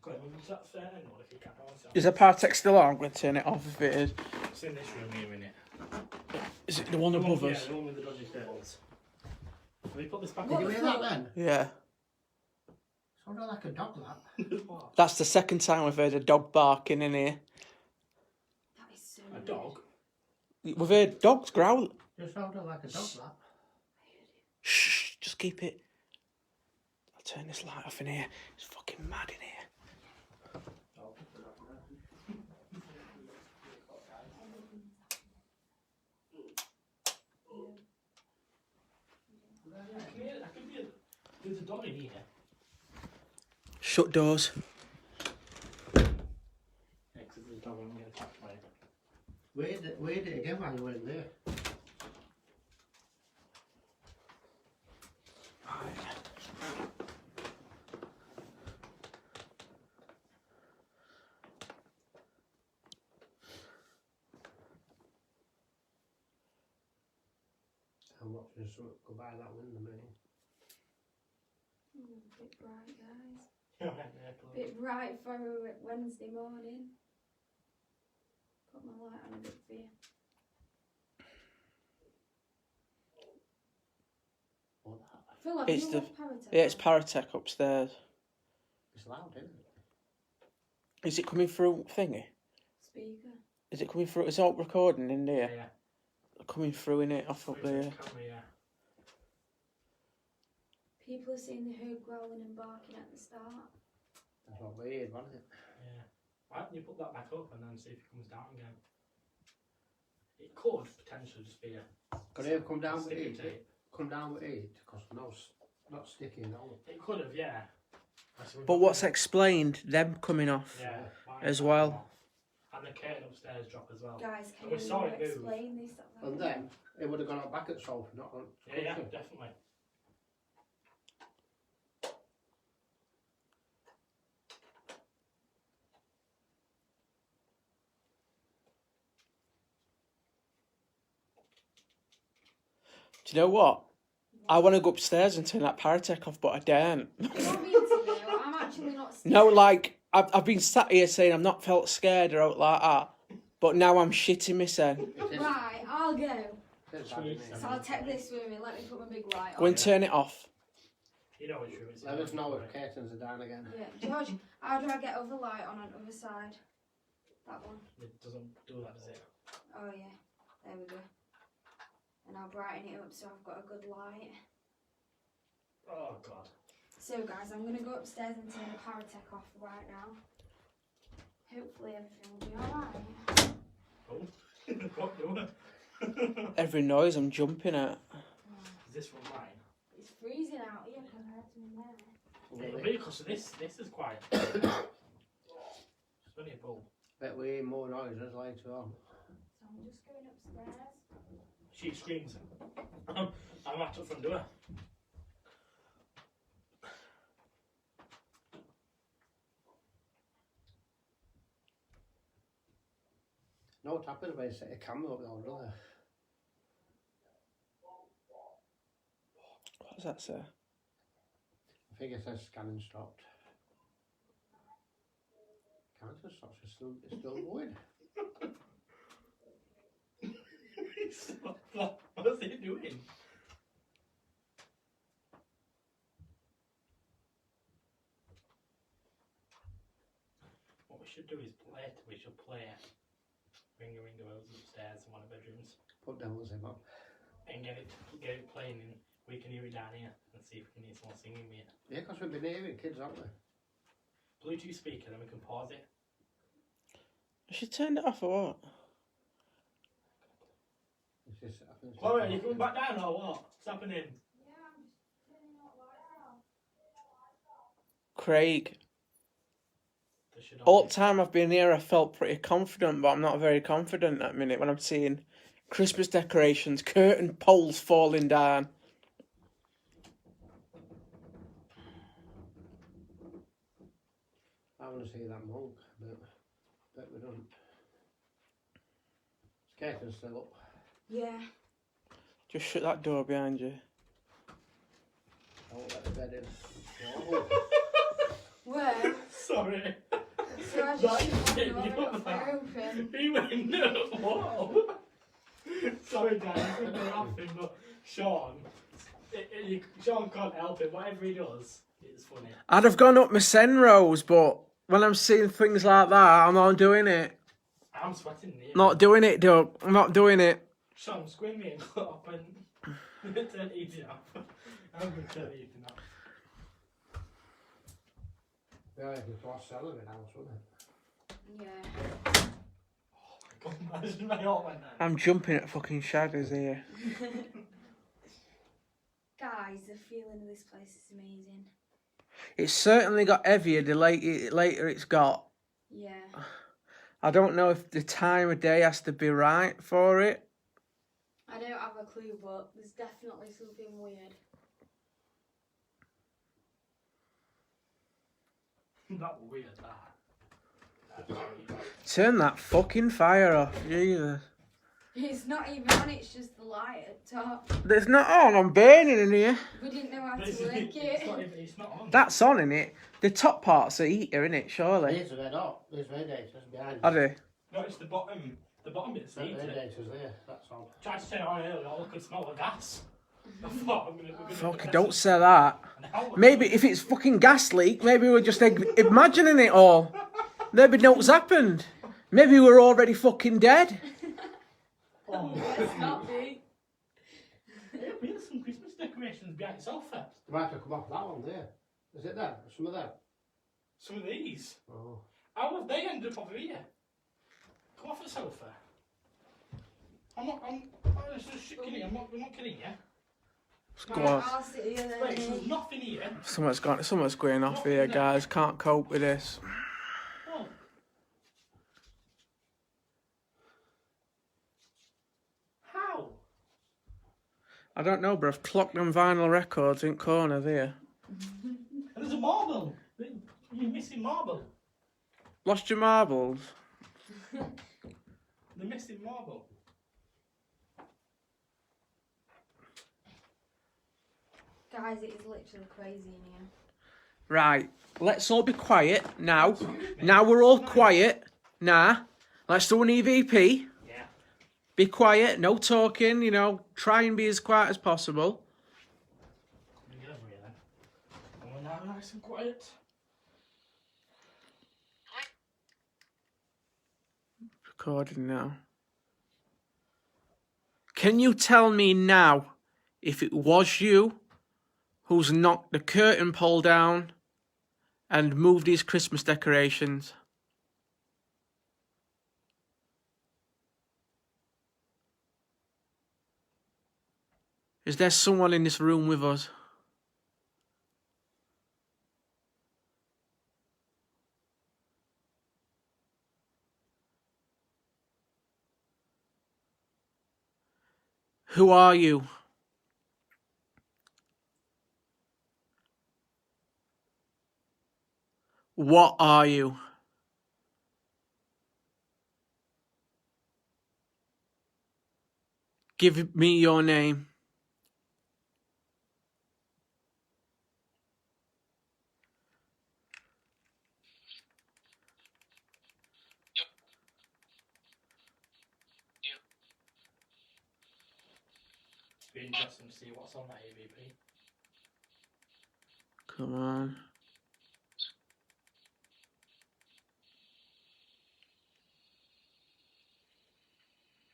Go ahead, move to that fair end one if you can. Is the Paratech still on? I'm going to turn it off if it is. It's in this room here, innit? Is it the one above us? Yeah, the one with the dodgy curtains. Can we put this back Did on? you hear that then? Yeah. Sounded like a dog, that. That's the second time we've heard a dog barking in here. That is so A weird. dog? We've heard dogs growl. Just sounded like a dog, that. Shh, just keep it. I'll turn this light off in here. It's fucking mad in here. I can hear there's a dog in here. Shut doors. Yeah, because there's a dog and I'm going to catch my... Where weighed it again while you weren't there. I'm watching something go by that window, mate. A bit bright, guys. You're right there, Chloe. Bit bright for a Wednesday morning. Put my light on a bit for you. What that? I feel like It's you the- love Paratek. Yeah, it's Paratech upstairs. It's loud, isn't it? Is it coming through thingy? Speaker. Is it coming through? Is it all recording in there? Yeah. Coming through in it off up Through there. the camera, yeah. People are saying they heard growling and barking at the start. That's what weird, wasn't it? Yeah. Why don't you put that back up and then see if it comes down again? It could potentially just be a Could it have come down with sticky heat? tape. Come down with heat? Because no, not sticky at all. It could have, yeah. That's what But we've what's got. explained them coming off Yeah. mine as came well? off. And the curtain upstairs drop as well. Guys, can We saw you it move. explain this? And then it would have gone up back at sofa, not on. Yeah, yeah, definitely. Do you know what? I want to go upstairs and turn that Paratech off, but I daren't. You want me to? I'm actually not scared. No, like, I've been sat here saying I've not felt scared or out like that, but now I'm shitting myself. Right, I'll go. It's bad, isn't it? So I'll take this with me. Let me put my big light on. Go and turn it off. You know which room it's in. Let us know if curtains are down again. Yeah, George, how do I get other light on the other side? That one. It doesn't do that, does it? Oh yeah, there we go. And I'll brighten it up so I've got a good light. Oh, God. So guys, I'm going to go upstairs and turn the Paratech off right now. Hopefully everything will be alright. Oh. What door? Every noise I'm jumping at. Is this one mine? It's freezing out here compared to in there. It'll be because of this. This is quiet. It's only a bulb. Bet we hear more noises later on. So I'm just going upstairs. She screams. I'm at the front door. No tapping away, set a camera up there, do they? What does that say? I think it says scanning stopped. Can't just stop, it's still going. What's he doing? What we should do is we should play Ring a Bells upstairs in one of the bedrooms Put devils in on. and get it playing and we can hear it down here and see if we can hear someone singing with it. Yeah, because we've been hearing kids, haven't we? Bluetooth speaker, then we can pause it. She turned it off or what? It's just, I think it's Chloe, just- are you coming back down or what? What's happening? Yeah, I'm just turning out lights off. Craig. They should All the time I've been here, I felt pretty confident, but I'm not very confident at the minute when I'm seeing Christmas decorations, curtain poles falling down. I want to see that monk, but we don't. Curtain's still up. Yeah. Just shut that door behind you. I won't let the bed in. Whoa. Where? Sorry. So I just shut the door and got fire open. He went, no, whoa. Sorry, guys, we're laughing, but Sean, Sean can't help it. Whatever he does, it's funny. I'd have gone up my Senrose, but when I'm seeing things like that, I'm not doing it. I'm sweating here. Not doing it, Doug. I'm not doing it. Sean, squint me and cut up and turn the heating off. I'm going to turn the heating off. Yeah, it was last cellar in the house, wasn't it? Yeah. God, imagine my heart went there. I'm jumping at fucking shadows here. Guys, the feeling of this place is amazing. It's certainly got heavier the later it's got. Yeah. I don't know if the time of day has to be right for it. I don't have a clue, but there's definitely something weird. That was weird, that. Turn that fucking fire off, Jesus. It's not even on, it's just the light at top. It's not on, I'm burning in here. We didn't know how to It's, work it's, not, it. it's not on. That's on, innit? The top part's a heater, innit, surely? These are red hot. These radiators behind Are you. they? No, it's the bottom. The bottom bit's That heated. radiators there, that's all. Tried to turn it on earlier, all I could smell the gas. I thought we're gonna Fuck, don't say that. Now- Maybe if it's fucking gas leak, maybe we're just imagining it all. Maybe nothing's happened. Maybe we're already fucking dead. Oh, Let's not be. yeah, we had some Christmas decorations behind itself first. They might have come off that one there. Is it there? Some of them? Some of these. Oh. How have they ended up over here? Come off the sofa. It's just shit kidding. I'm not kidding you. Go on. I'll sit here then. Wait, there's nothing here. Something's going off here, guys. Can't cope with this. Oh. How? I don't know, bruv. Clocked them vinyl records in corner there. And there's a marble. You're missing marble. Lost your marbles? They're missing marble. Guys, it is literally crazy in here. Right. Let's all be quiet now. Now we're all quiet. Nah. Let's do an EVP. Yeah. Be quiet. No talking. You know, try and be as quiet as possible. Get over here then. And we're now nice and quiet. Recording now. Can you tell me now if it was you who's knocked the curtain pole down and moved these Christmas decorations? Is there someone in this room with us? Who are you? What are you? Give me your name. It's be interesting to see what's on that EVP. Come on.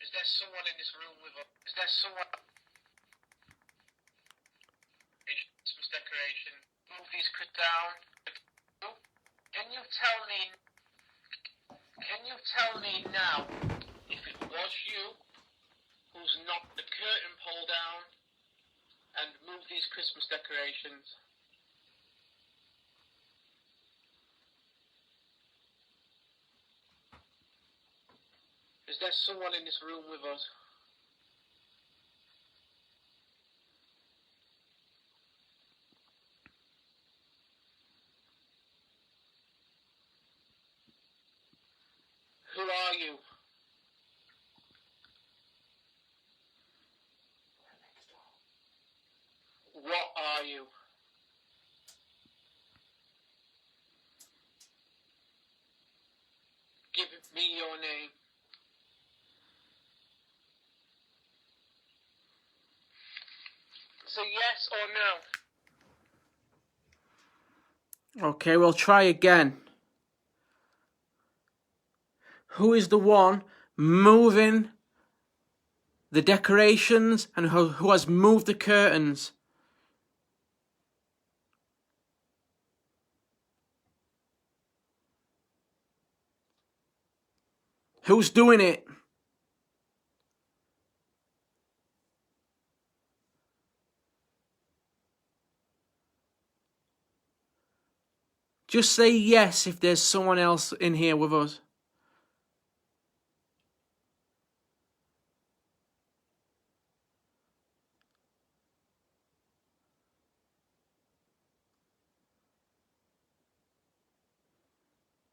Is there someone in this room with us? Is there someone? Christmas decoration. Move these down. Can you tell me? Can you tell me now if it was you who's knocked the curtain pole down and moved these Christmas decorations? Is there someone in this room with us? Who are you? What are you? Give me your name. So yes or no? Okay, we'll try again. Who is the one moving the decorations and who has moved the curtains? Who's doing it? Just say yes if there's someone else in here with us.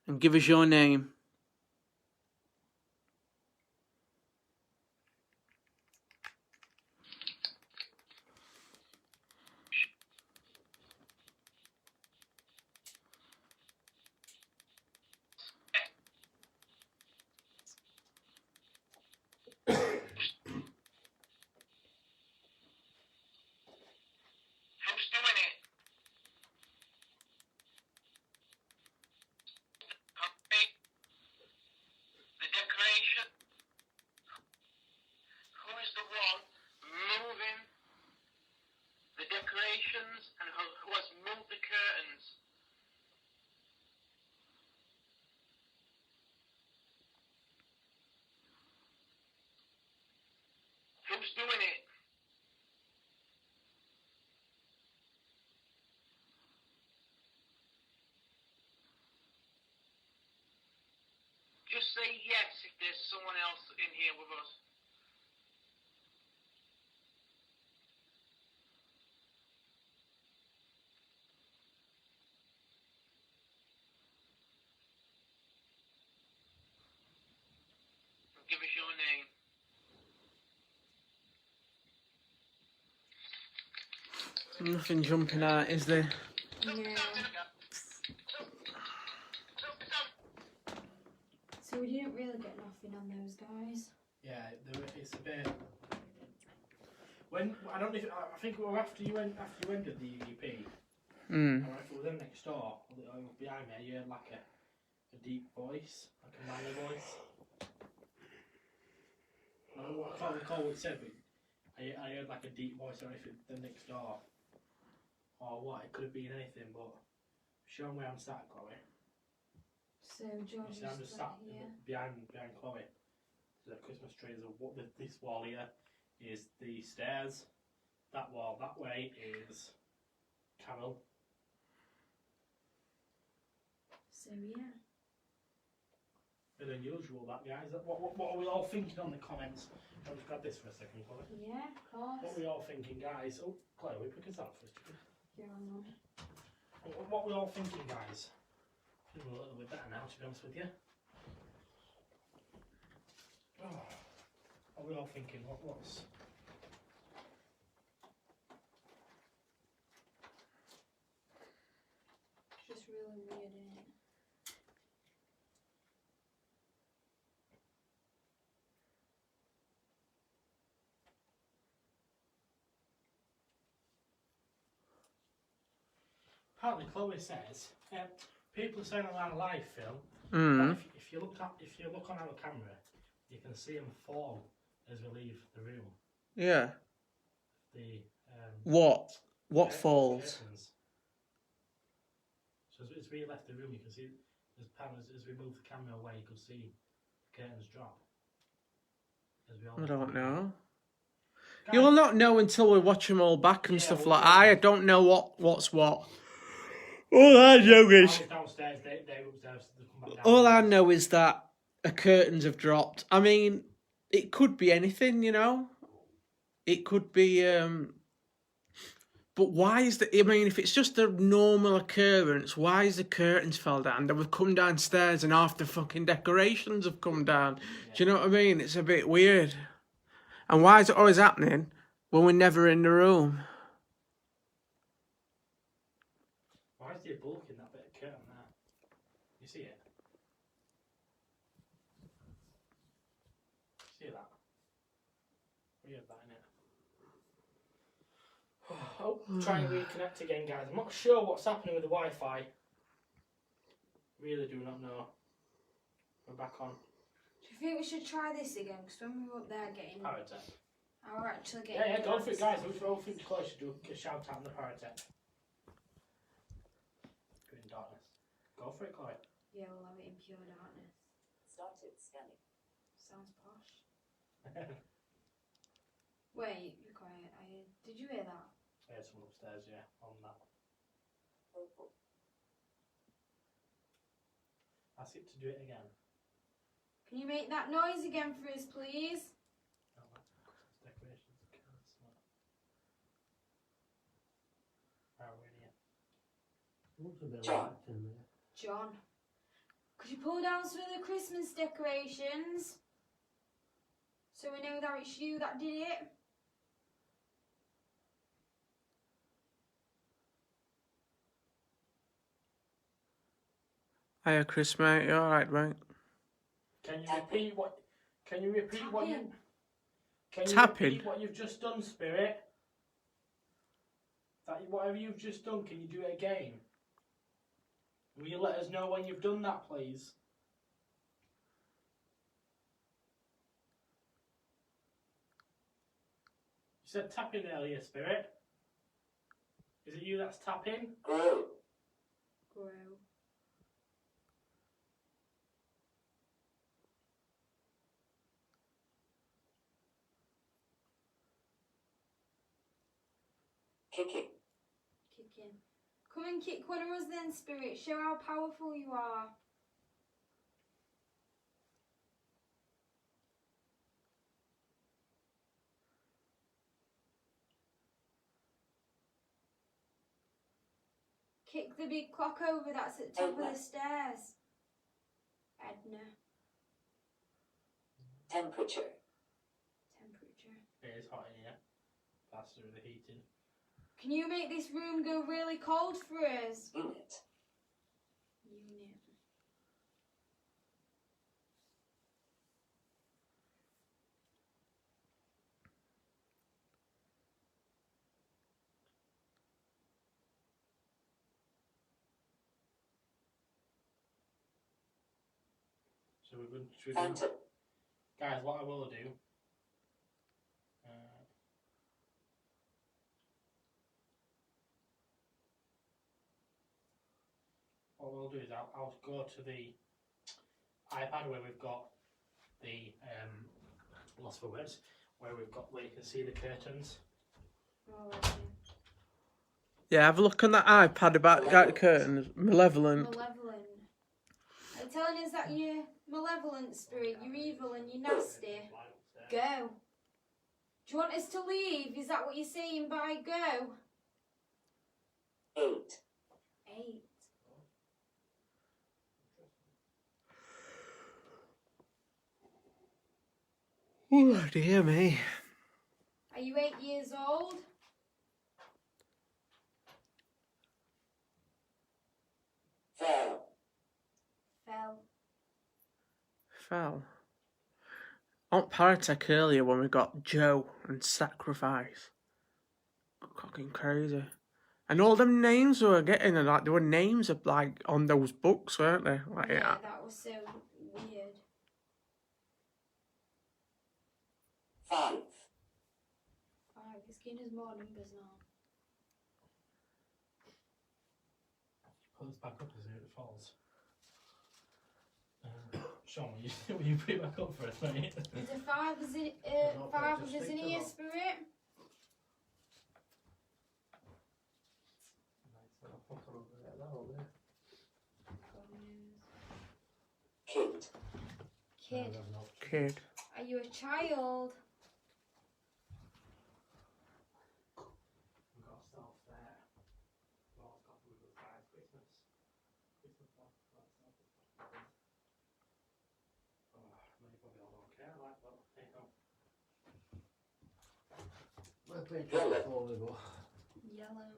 And give us your name. Who's doing it? Okay. The decoration. Who is the one moving the decorations and who has moved the curtains? Who's doing it? Just say yes if there's someone else in here with us. Give us your name. Nothing jumping out, is there? No. So we didn't really get nothing on those guys. Yeah, it's a bit. When I don't know if I think it was after you ended the EVP. Hmm. Or if it was them next door, or behind me, you heard like a deep voice, like a manly voice. I can't recall what it said, but I heard like a deep voice. I don't know if it was them next door or what. It could have been anything, but show me where I'm sat, Chloe. So George You see, I'm is just sat here. behind Chloe. The Christmas tree is this wall here is the stairs. That wall that way is Carol. So yeah. Bit unusual, that, guys. What are we all thinking on the comments? I'll just grab this for a second, Chloe. Yeah, of course. What are we all thinking, guys? Oh, Chloe, we pick us up first. You're on one. What are we all thinking, guys? Feeling a little bit better now, to be honest with you. Oh, what are we all thinking? What's... It's just really weird, isn't it? Apparently, Chloe says people are saying on our live film Hmm. that if you look on our camera, you can see them fall as we leave the room. Yeah. The What? What curtains. falls? So as we left the room, you can see as we move the camera away, you could see the curtains drop. As we all I don't know. Guys, You'll not know until we watch them all back and Yeah, stuff we'll like. do. I don't know what's what. All I know I is. was downstairs. They were upstairs. They come back down. All I know is that curtains have dropped. I mean, it could be anything, you know. It could be. But why is the? I mean, if it's just a normal occurrence, why is the curtains fell down? They would come downstairs and half the fucking decorations have come down. Do you know what I mean? It's a bit weird. And why is it always happening when we're never in the room? Why is there a bulk in that bit of curtain there? You see it? See that? Weird, that, innit? Oh, trying to reconnect again, guys. I'm not sure what's happening with the Wi-Fi. Really do not know. We're back on. Do you think we should try this again? Because when we were up there getting... Paratech. I were actually getting... Yeah, go for it, guys. We all think Chloe should do a shout out on the Paratech. Good in darkness. Go for it, Chloe. Yeah, we'll have it in pure darkness. Started scanning. Sounds posh. Wait, be quiet. Did you hear that? I had someone upstairs, yeah, on that. Purple. Ask it to do it again. Can you make that noise again for us, please? Oh, Christmas decorations. Oh, really? Looks a bit John. light in there. John. Could you pull down some of the Christmas decorations? So we know that it's you that did it. Hiya, Chris, mate. You alright, mate? Can you repeat what? Can you repeat what you? Tapping. Can you Tapping? repeat what you've just done, Spirit? That whatever you've just done, can you do it again? Will you let us know when you've done that, please? You said tapping earlier, Spirit. Is it you that's tapping? Grow. Grow. Kicking. Kicking. Come and kick one of us then, Spirit. Show how powerful you are. Kick the big clock over that's at the top of the stairs. Edna. Temperature. Temperature. It is hot in here. That's through the heating. Can you make this room go really cold for us? Unit. Unit. So we're going to Phantom. guys. What I will do. What we'll do is I'll go to the iPad where we've got the lost for words, where you can see the curtains. Oh, okay. Yeah, have a look on that iPad about that curtains. Malevolent. Malevolent. Are you telling us that you're malevolent, Spirit? You're evil and you're nasty? Go. Do you want us to leave? Is that what you're saying by go? 8. 8. Oh dear me. Are you 8 years old? Fell. Fell. Fell. On Paratech earlier when we got Joe and Sacrifice. Fucking crazy. And all them names we were getting, and like there were names of like on those books, weren't there? Like, Yeah, that was so weird. 5. 5. It's getting us more numbers now. Pull this back up as it falls. Sean, will you put it back up for us, mate? Is there 5 of us in, No, 5 just of us stick in to here, that. Spirit? Kid. Kid. kid. Are you a child? We've got stuff there. Well, I've got Google Five Christmas. Christmas one. Many probably all don't care, like, but hey ho. We're playing Triple Four, but Yellow.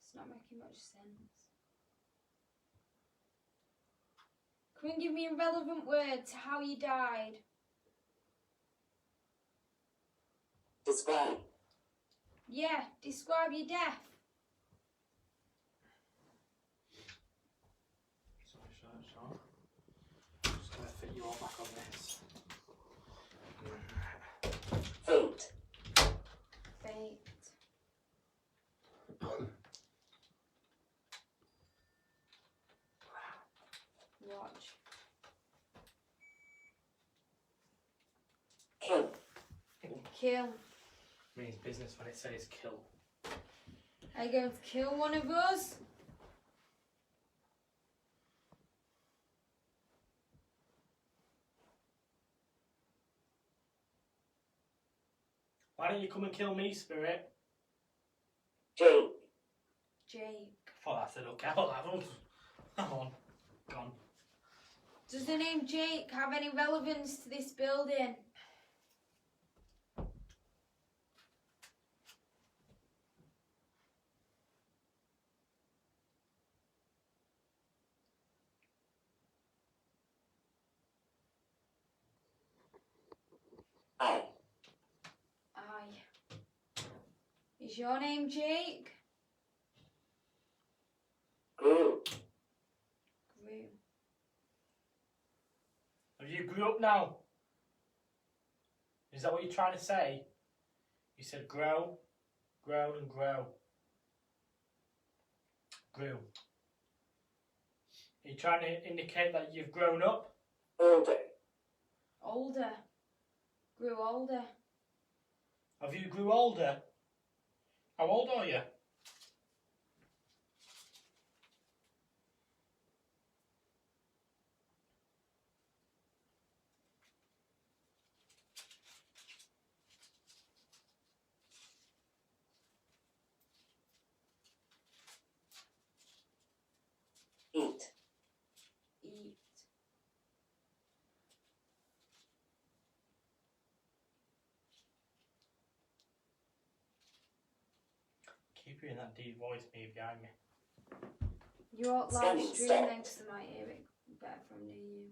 It's not making much sense. Come and give me a relevant word to how you died. Describe. Yeah, describe your death. Sorry, Sean. Just gonna fit you all back on this. Fate. Fate. Watch. Kill. Kill. Means business when it says kill. Are you going to kill one of us? Why don't you come and kill me, Spirit? Jake. Jake. I thought that said okay. I thought that one. Come on. Gone. Does the name Jake have any relevance to this building? I. Aye. Is your name Jake? Grew. Grew. Have you grew up now? Is that what you're trying to say? You said grow, grown and grow. Grew. Are you trying to indicate that you've grown up? Older. Older. Grew older. Have you grew older? How old are you? Eat. Eat. Keep hearing that deep voice me behind me. You ought live Standing stream still. next to my hear it better from near you.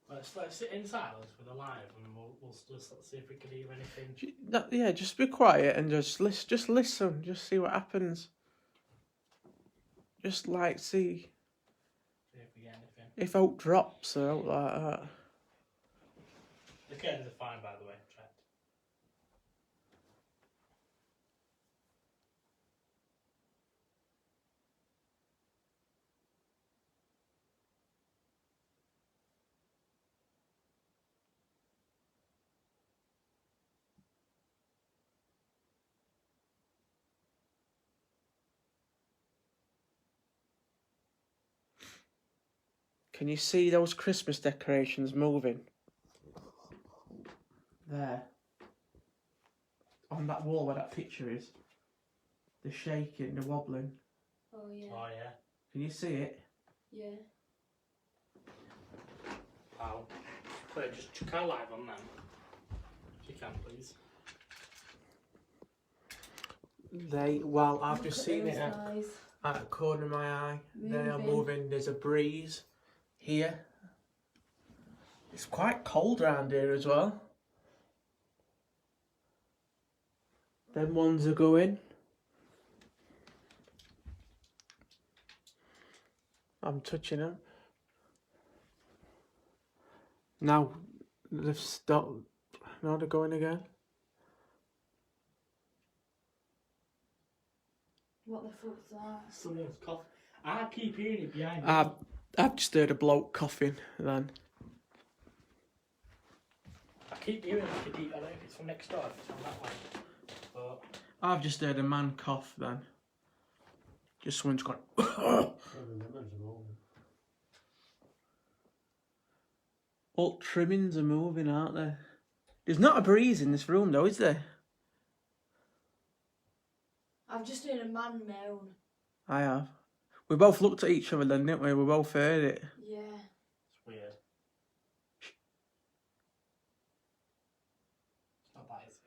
Let's sit in silence with a live and we'll just see if we can hear anything. Yeah, just be quiet and just listen, just see what happens. Just like see See if we get anything. if out drops or out like that. The curtains are fine, by the way. Trent. Can you see those Christmas decorations moving? There. On that wall where that picture is. They're shaking, they're wobbling. Oh yeah. Oh yeah. Can you see it? Yeah. Wow. Claire, just chuck our live on them. If you can, please. I've Look just at seen those it guys. at the corner of my eye. They are Moving. moving. There's a breeze here. It's quite cold around here as well. Them ones are going. I'm touching them. Now they've stopped. Now they're going again. What the fuck's that? Someone's coughing. I keep hearing it behind me. I've just heard a bloke coughing then. I keep hearing it. I don't know if it's from next door, if it's from that way. But I've just heard a man cough then. Just someone's gone. All trimmings are moving, aren't they? There's not a breeze in this room though, is there? I've just heard a man moan. I have. We both looked at each other then, didn't we? We both heard it. Yeah. it's weird. It's not that, is it?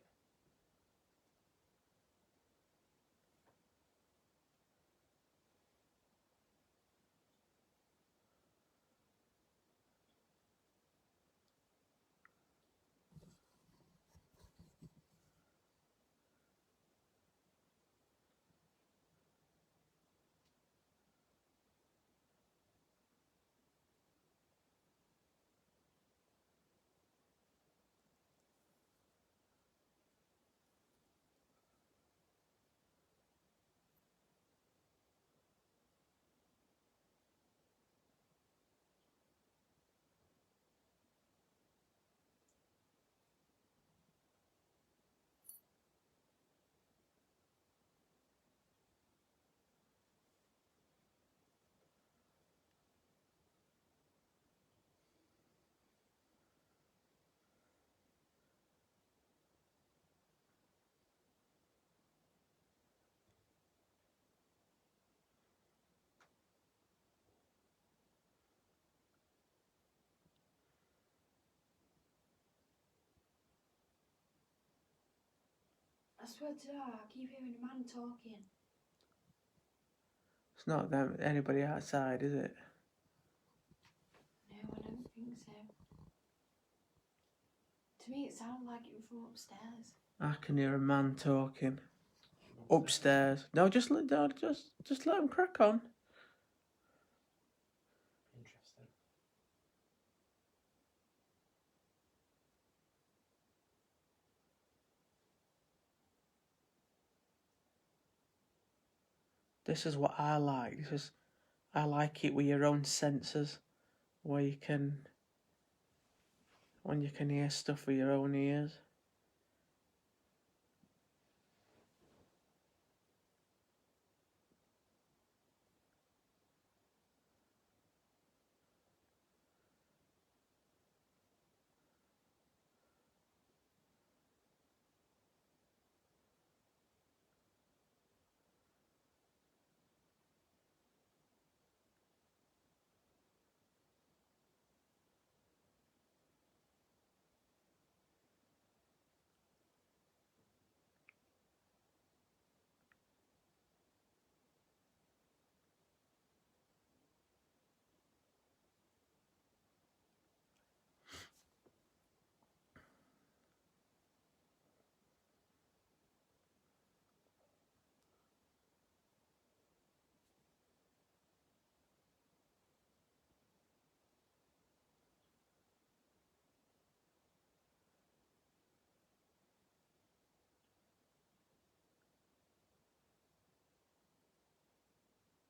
I swear to God, I keep hearing a man talking. It's not them, anybody outside, is it? No, I don't think so. To me, it sounded like it was from upstairs. I can hear a man talking upstairs. No, just let him crack on. Interesting. This is what I like. I like it with your own senses, where you can, when you can hear stuff with your own ears.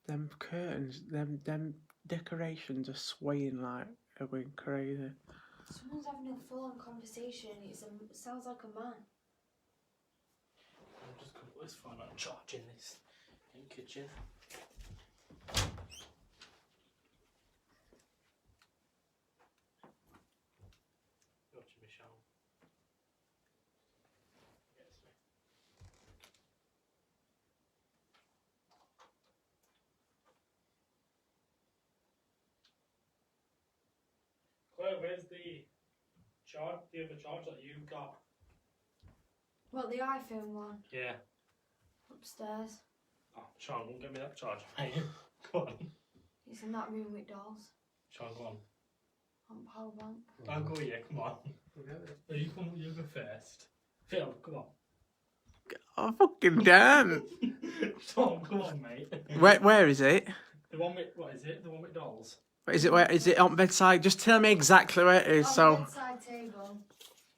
Them curtains, them decorations are swaying like they're going crazy. Someone's having a full-on conversation. It sounds like a man. I'll just put this phone on charge in this kitchen. Go to Michelle. Yes, me. Claire, where's the charge? The other charge that you got? What, the iPhone one? Yeah. Upstairs. Oh, Sean, go and get me that charger, mate. Go on. It's in that room with dolls. Sean, go on. On power bank. I'll go here, come on. No, you go first. Phil, come on. Oh, fucking damn! Sean, come on, mate. Where is it? The one with, what is it? The one with dolls? Where is it on bedside? Just tell me exactly where it is. On So the bedside table.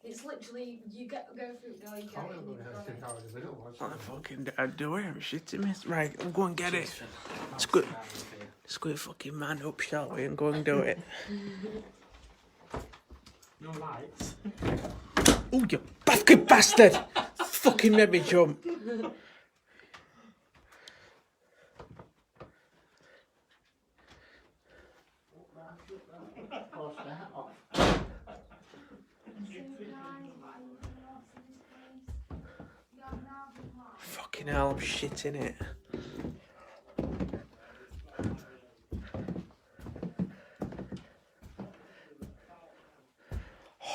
It's literally, you go through the door, you get it, and you've got it. I fucking do it. I'm shitting me. Right, I'm going to get it. Let's go fucking man up, shall we? And go and do it. No lights. Oh, you fucking bastard! Fucking made me jump. Fucking hell, I'm shitting it.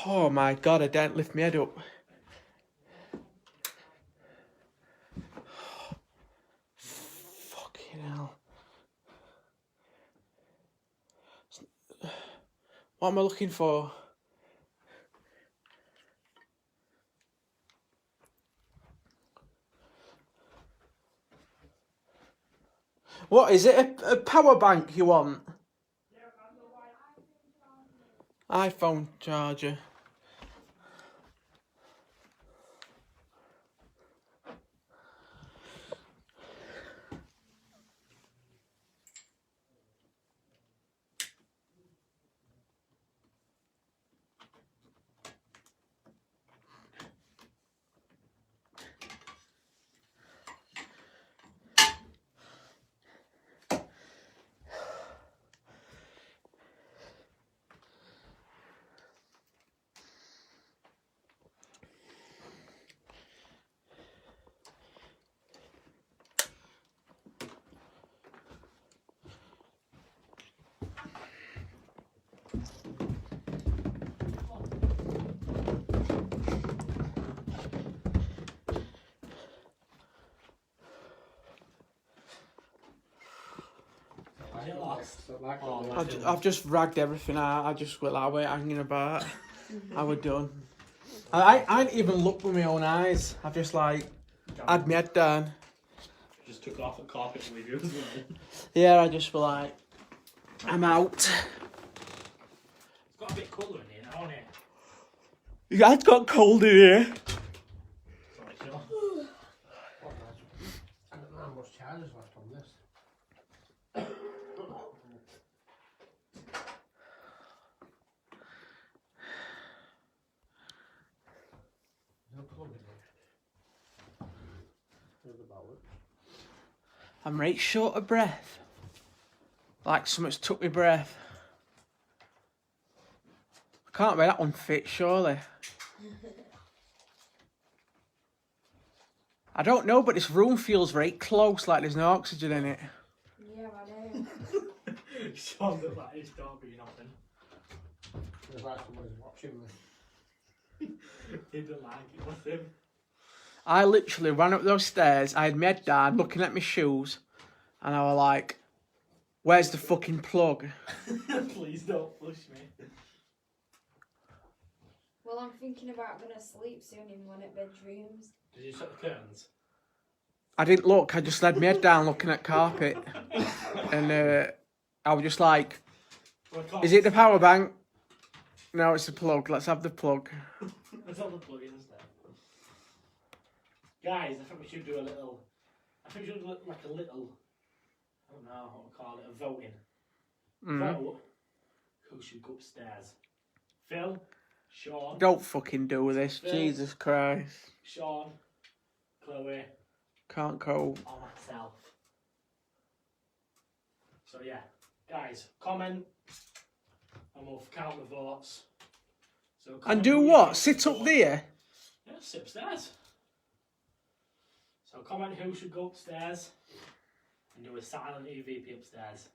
Oh my god, I daren't lift my head up. Fucking hell. What am I looking for? What is it? A power bank you want? iPhone charger. Is it lost? Like Oh, the- like I've just ragged everything out. I just went that way hanging about. I was done. I didn't even look with my own eyes. I've just like had my head down. Just took off the carpet with you as well. Yeah, I just were like, I'm out. It's got a bit colour in here now, hasn't it? Yeah, it's got cold in here. Sorry, sure. Oh, nice. I don't know how much charge is left on this. No plug in it. Here's the ballot. I'm right short of breath. Like something's took my breath. I can't be that unfit, surely. I don't know, but this room feels very close, like there's no oxygen in it. Yeah, I know. Sean looked like his dog being open. Feels like somebody's watching me. He didn't like it, was him? I literally ran up those stairs, I had my head down, looking at my shoes, and I was like, where's the fucking plug? Please don't push me. Well, I'm thinking about going to sleep soon in one of bedrooms. Did you shut the curtains? I didn't look, I just had my head down looking at carpet. And I was just like, Well, I can't- is it the power bank? No, it's the plug, let's have the plug. Let's have the plug in instead. Guys, I think we should do a little. I think we should do like a little. I don't know what we call it. A voting. Vote who should go upstairs. Phil, Sean, Don't fucking do this, Phil. Jesus Christ. Sean, Chloe, Can't cope. or myself. So yeah, guys, comment and we'll count the votes. So And comment do who you what? think Sit should up go there? Yeah, sit upstairs. So comment who should go upstairs and do a silent EVP upstairs.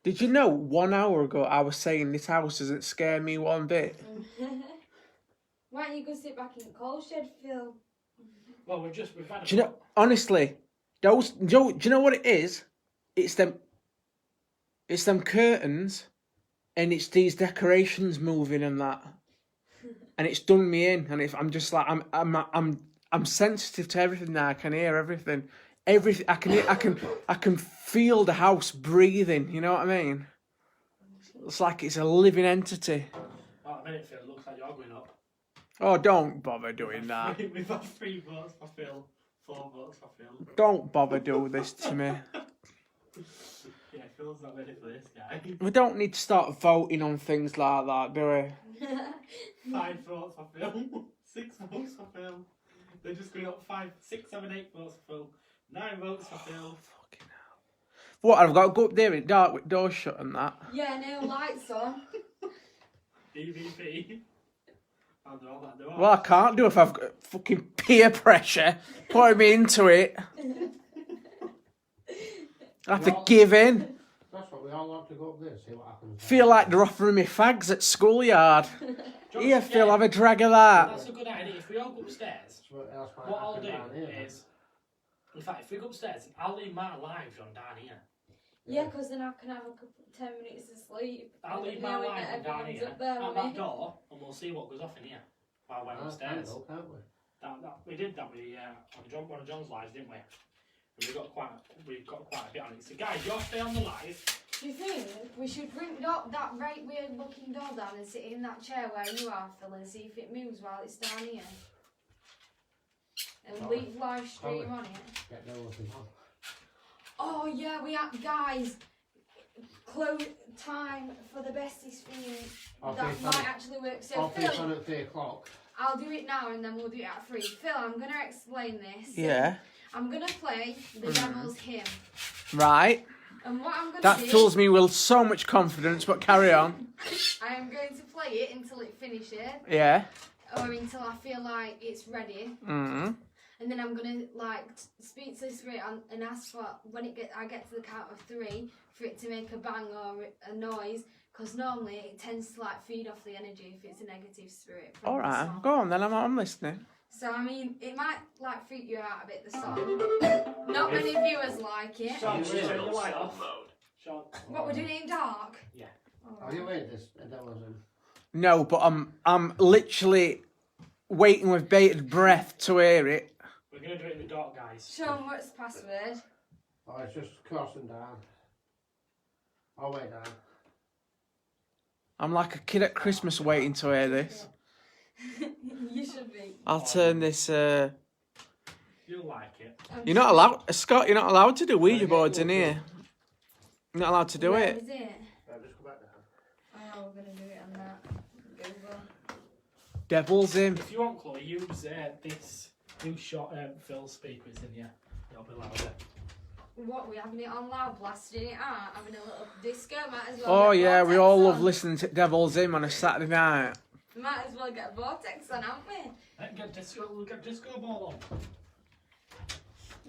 Did you know 1 hour ago I was saying this house doesn't scare me one bit? Why don't you go sit back in the coal shed, Phil? Well, we've had a Do you know, honestly, do you know what it is? It's them curtains and it's these decorations moving and that. And it's done me in, and I'm just like I'm sensitive to everything now. I can hear everything. Everything I can feel the house breathing. You know what I mean? It's like it's a living entity. Oh, a minute, Phil. It looks like you're going up. Oh, don't bother doing that. We've had 3 votes for Phil, 4 votes for Phil. Don't bother do this to me. Yeah, Phil's not ready for this guy. We don't need to start voting on things like that, do we? 5 votes for Phil, 6 votes for Phil. They're just going up 5, 6, 7, 8 votes for Phil, 9 votes for Phil. What, I've got to go up there in the dark with doors shut and that? Yeah, no lights on. EVP. I'll do all that. Do Well, I can't do if I've got fucking peer pressure putting me into it. I have to give in. That's what we all want to go up there, see what happens. Feel like they're offering me fags at schoolyard. Here, Phil, have a drag of that. That's a good idea. If we all go upstairs, What else might what I'll happen do down here, is, in fact, if we go upstairs, I'll leave my lives on down here. Yeah, because then I can have a couple 10 minutes of sleep. I'll leave And my knowing lives that down everyone's here up there at with that me. door, and we'll see what goes off in here while we're upstairs. Can't we? We did that with one of John's lives, didn't we? And we got quite a bit on it. So guys, you'll stay on the live. Do you think we should bring that right weird looking doll down and sit in that chair where you are, Phil, and see if it moves while it's down here? And leave live stream on it. Get nothing on. Oh yeah, we have, guys. Close time for the bestest thing. That might actually work. So I'll finish Phil, on at 3 o'clock. I'll do it now and then we'll do it at 3. Phil, I'm gonna explain this. Yeah. I'm gonna play the Devil's Hymn. Right. And what I'm gonna That do, fills me with so much confidence, but carry on. I am going to play it until it finishes, Yeah. or until I feel like it's ready. Mm-hmm. And then I'm gonna speak to the spirit and ask for when I get to the count of 3 for it to make a bang or a noise. Because normally it tends to feed off the energy if it's a negative spirit. from the All right. song. Go on then. I'm listening. So I mean, it might like freak you out a bit. The song. Not many viewers like it. Sean, Use turn your turtle light sound off. mode. Sean. What we're doing it in dark? Yeah. All Are you right. in this? That wasn't. No, but I'm literally waiting with bated breath to hear it. We're gonna do it in the dark, guys. Sean, what's the password? Oh, it's just crossing down. Oh, wait down. I'm like a kid at Christmas waiting to hear this. You should be. I'll turn this. You'll like it. You're not allowed, Scott. You're not allowed to do Ouija boards in here. You're not allowed to do Where it. is it? Right, just go back down. Oh, we're gonna do it on that. Google. Devil's in. If you want, Chloe, use this new shot Phil speakers in here. It'll be louder. What, we having it on loud, blasting it out, having a little disco, might as well Oh get yeah, we Vortex all love on. listening to Devil's In on a Saturday night. Might as well get Vortex on, haven't we? We'll get disco ball on.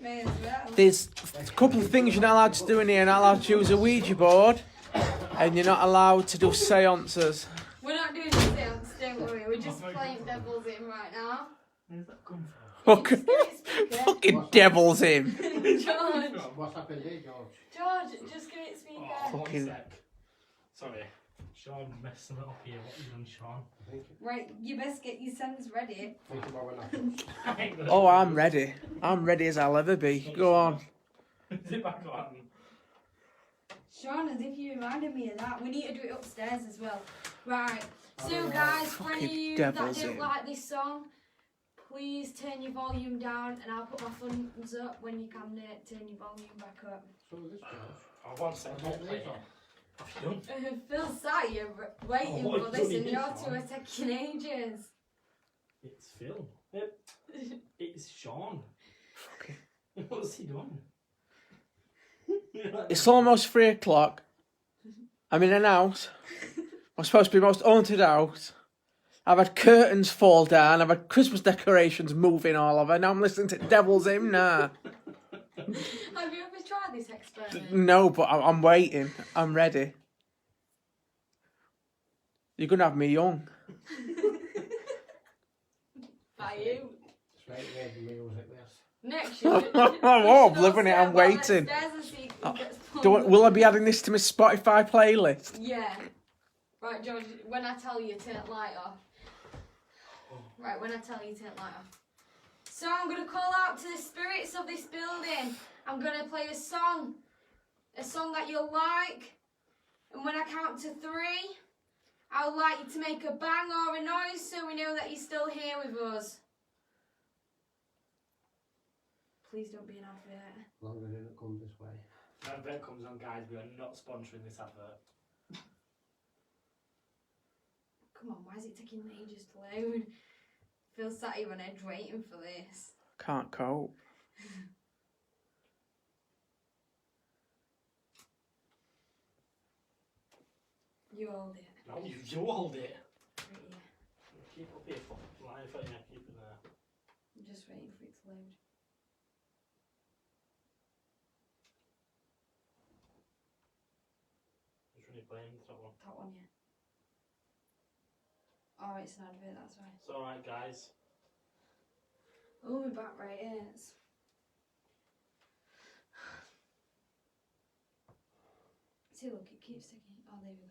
May as well. There's a couple of things you're not allowed to do in here. You're not allowed to use a Ouija board, and you're not allowed to do seances. We're not doing the seance, don't worry. We're just playing Devil's In right now. Where's that come from? Fucking Devil's In. George, What's happened here, George? George, just give it speaker. Oh, Fucking- 1 sec. Sorry. Sean messed something up here. What have you done, Sean? Right, you best get your sons ready. Think about when I Oh, I'm ready. I'm ready as I'll ever be. Go on. Is it back on? Sean, as if you reminded me of that. We need to do it upstairs as well. Right. So, guys, for any of Fucking you that Devil's don't In. like this song, please turn your volume down, and I'll put my thumbs up when you can turn your volume back up. So this George. Oh, 1 sec. Don't play it. Have you done? Phil sat here waiting Oh, for this, you and done your it, two are taking ages. It's Phil. It's Sean. Fucking- What's he doing? It's almost 3 o'clock. I'm in an house. I'm supposed to be the most haunted house. I've had curtains fall down. I've had Christmas decorations moving all over. Now I'm listening to Devil's In. Nah. Have you ever tried this experiment? No, but I'm waiting. I'm ready. You're going to have me young. By you. It's right here, the music, this. Next year. Oh, I'm living it. I'm waiting. Will I be adding this to my Spotify playlist? Yeah. Right, George, when I tell you, turn the light off. Right, when I tell you, turn the light off. So I'm going to call out to the spirits of this building. I'm going to play a song that you'll like. And when I count to 3, I would like you to make a bang or a noise so we know that you're still here with us. Please don't be an advert. As long as it doesn't come this way. The advert comes on, guys. We are not sponsoring this advert. Come on, why is it taking ages to load? Phil sat here on edge waiting for this. Can't cope. You hold it. No, you hold it. Right here. Keep up here for live. Yeah, keep it there. I'm just waiting for it to load. Which one are you playing? It's that one. That one, yeah. Oh, it's an advert, that's right. It's alright, guys. Oh, my back right hurts. See, look, it keeps sticking. Oh, there we go.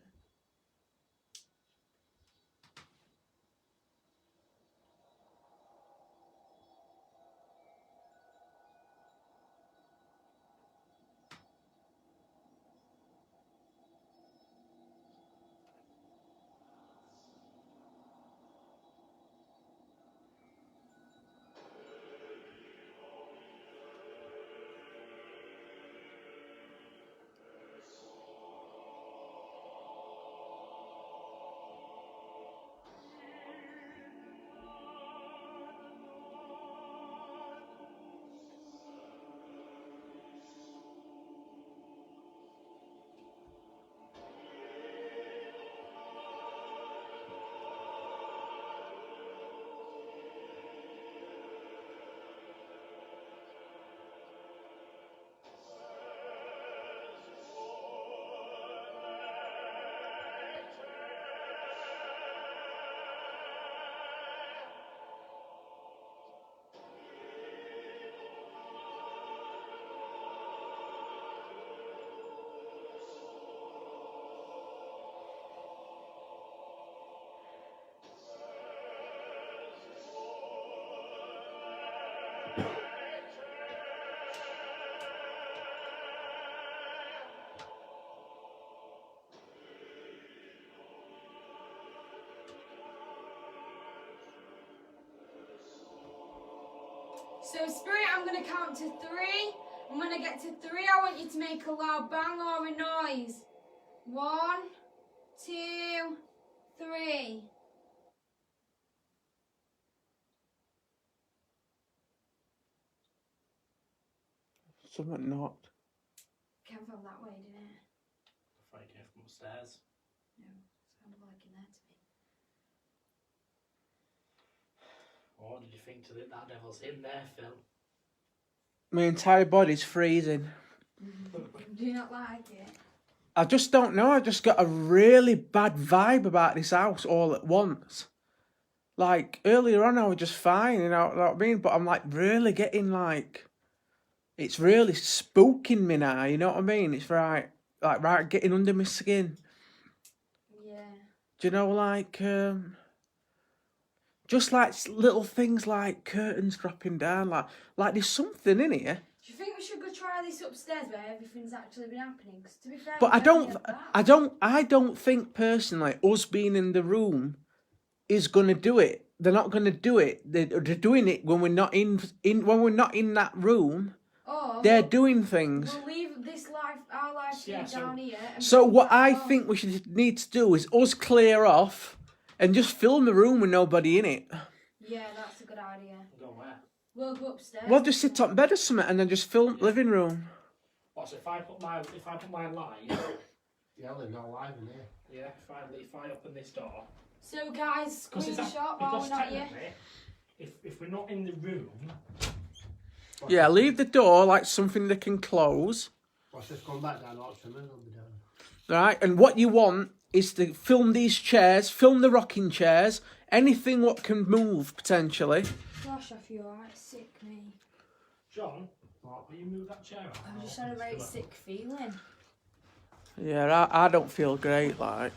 So, Spirit, I'm going to count to 3. And when I get to 3, I want you to make a loud bang or a noise. 1, 2, 3. Something knocked. Came from that way, didn't it? I thought it came from upstairs. No, sounded like in there to me. What did you think to that devil's in there, Phil? My entire body's freezing. Do you not like it? I just don't know. I just got a really bad vibe about this house all at once. Like, earlier on I was just fine, you know what I mean? But I'm like really getting like... It's really spooking me now, you know what I mean? It's right getting under my skin. Yeah. Do you know, like, just like little things like curtains dropping down, like there's something in here. Do you think we should go try this upstairs where everything's actually been happening? Because to be fair, But we've only had that. I don't think personally us being in the room is gonna do it. They're not gonna do it. They're doing it when we're not in that room. Or They're doing things. we'll leave this our life stream down here. And So bring what that I up. think we should need to do is us clear off and just film the room with nobody in it. Yeah, that's a good idea. Go where? We'll go upstairs. We'll just sit on bed or something and then just film living room. What, so if I put my light, Yeah, there's no live in here. yeah, if I open this door, So guys, because screenshot while we're not here. technically, if we're not in the room, Yeah, leave the door like something they can close. Watch this come back down, watch them, and they'll be down. Right, and what you want is to film these chairs, film the rocking chairs, anything what can move potentially. Gosh, I feel alright sick, me. John, will you move that chair out? I've just had a very sick feeling. Yeah, I don't feel great, like.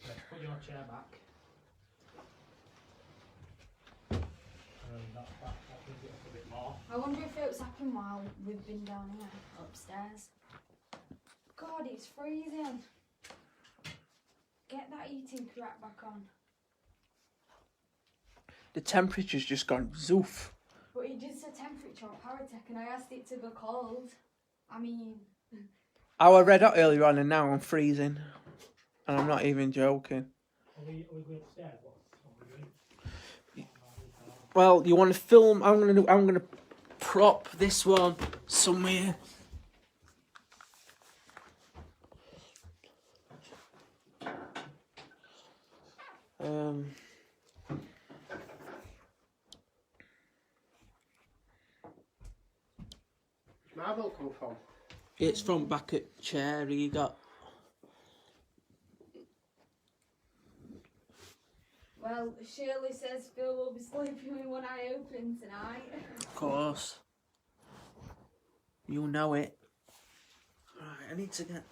Yeah, put your chair back. That brings it up a bit more. I wonder if it was happening while we've been down here, upstairs. God, it's freezing. Get that eating crap back on. The temperature's just gone zoof. But it did say temperature on Paratech and I asked it to go cold. I mean... I was red hot earlier on and now I'm freezing. And I'm not even joking. Are we going upstairs? What are we doing? Well, you want to film? I'm gonna prop this one somewhere. Where's Marvel come from? It's from back at chair he got. Well, Shirley says Phil will be sleeping with one eye open tonight. Of course. You know it. Right, I need to get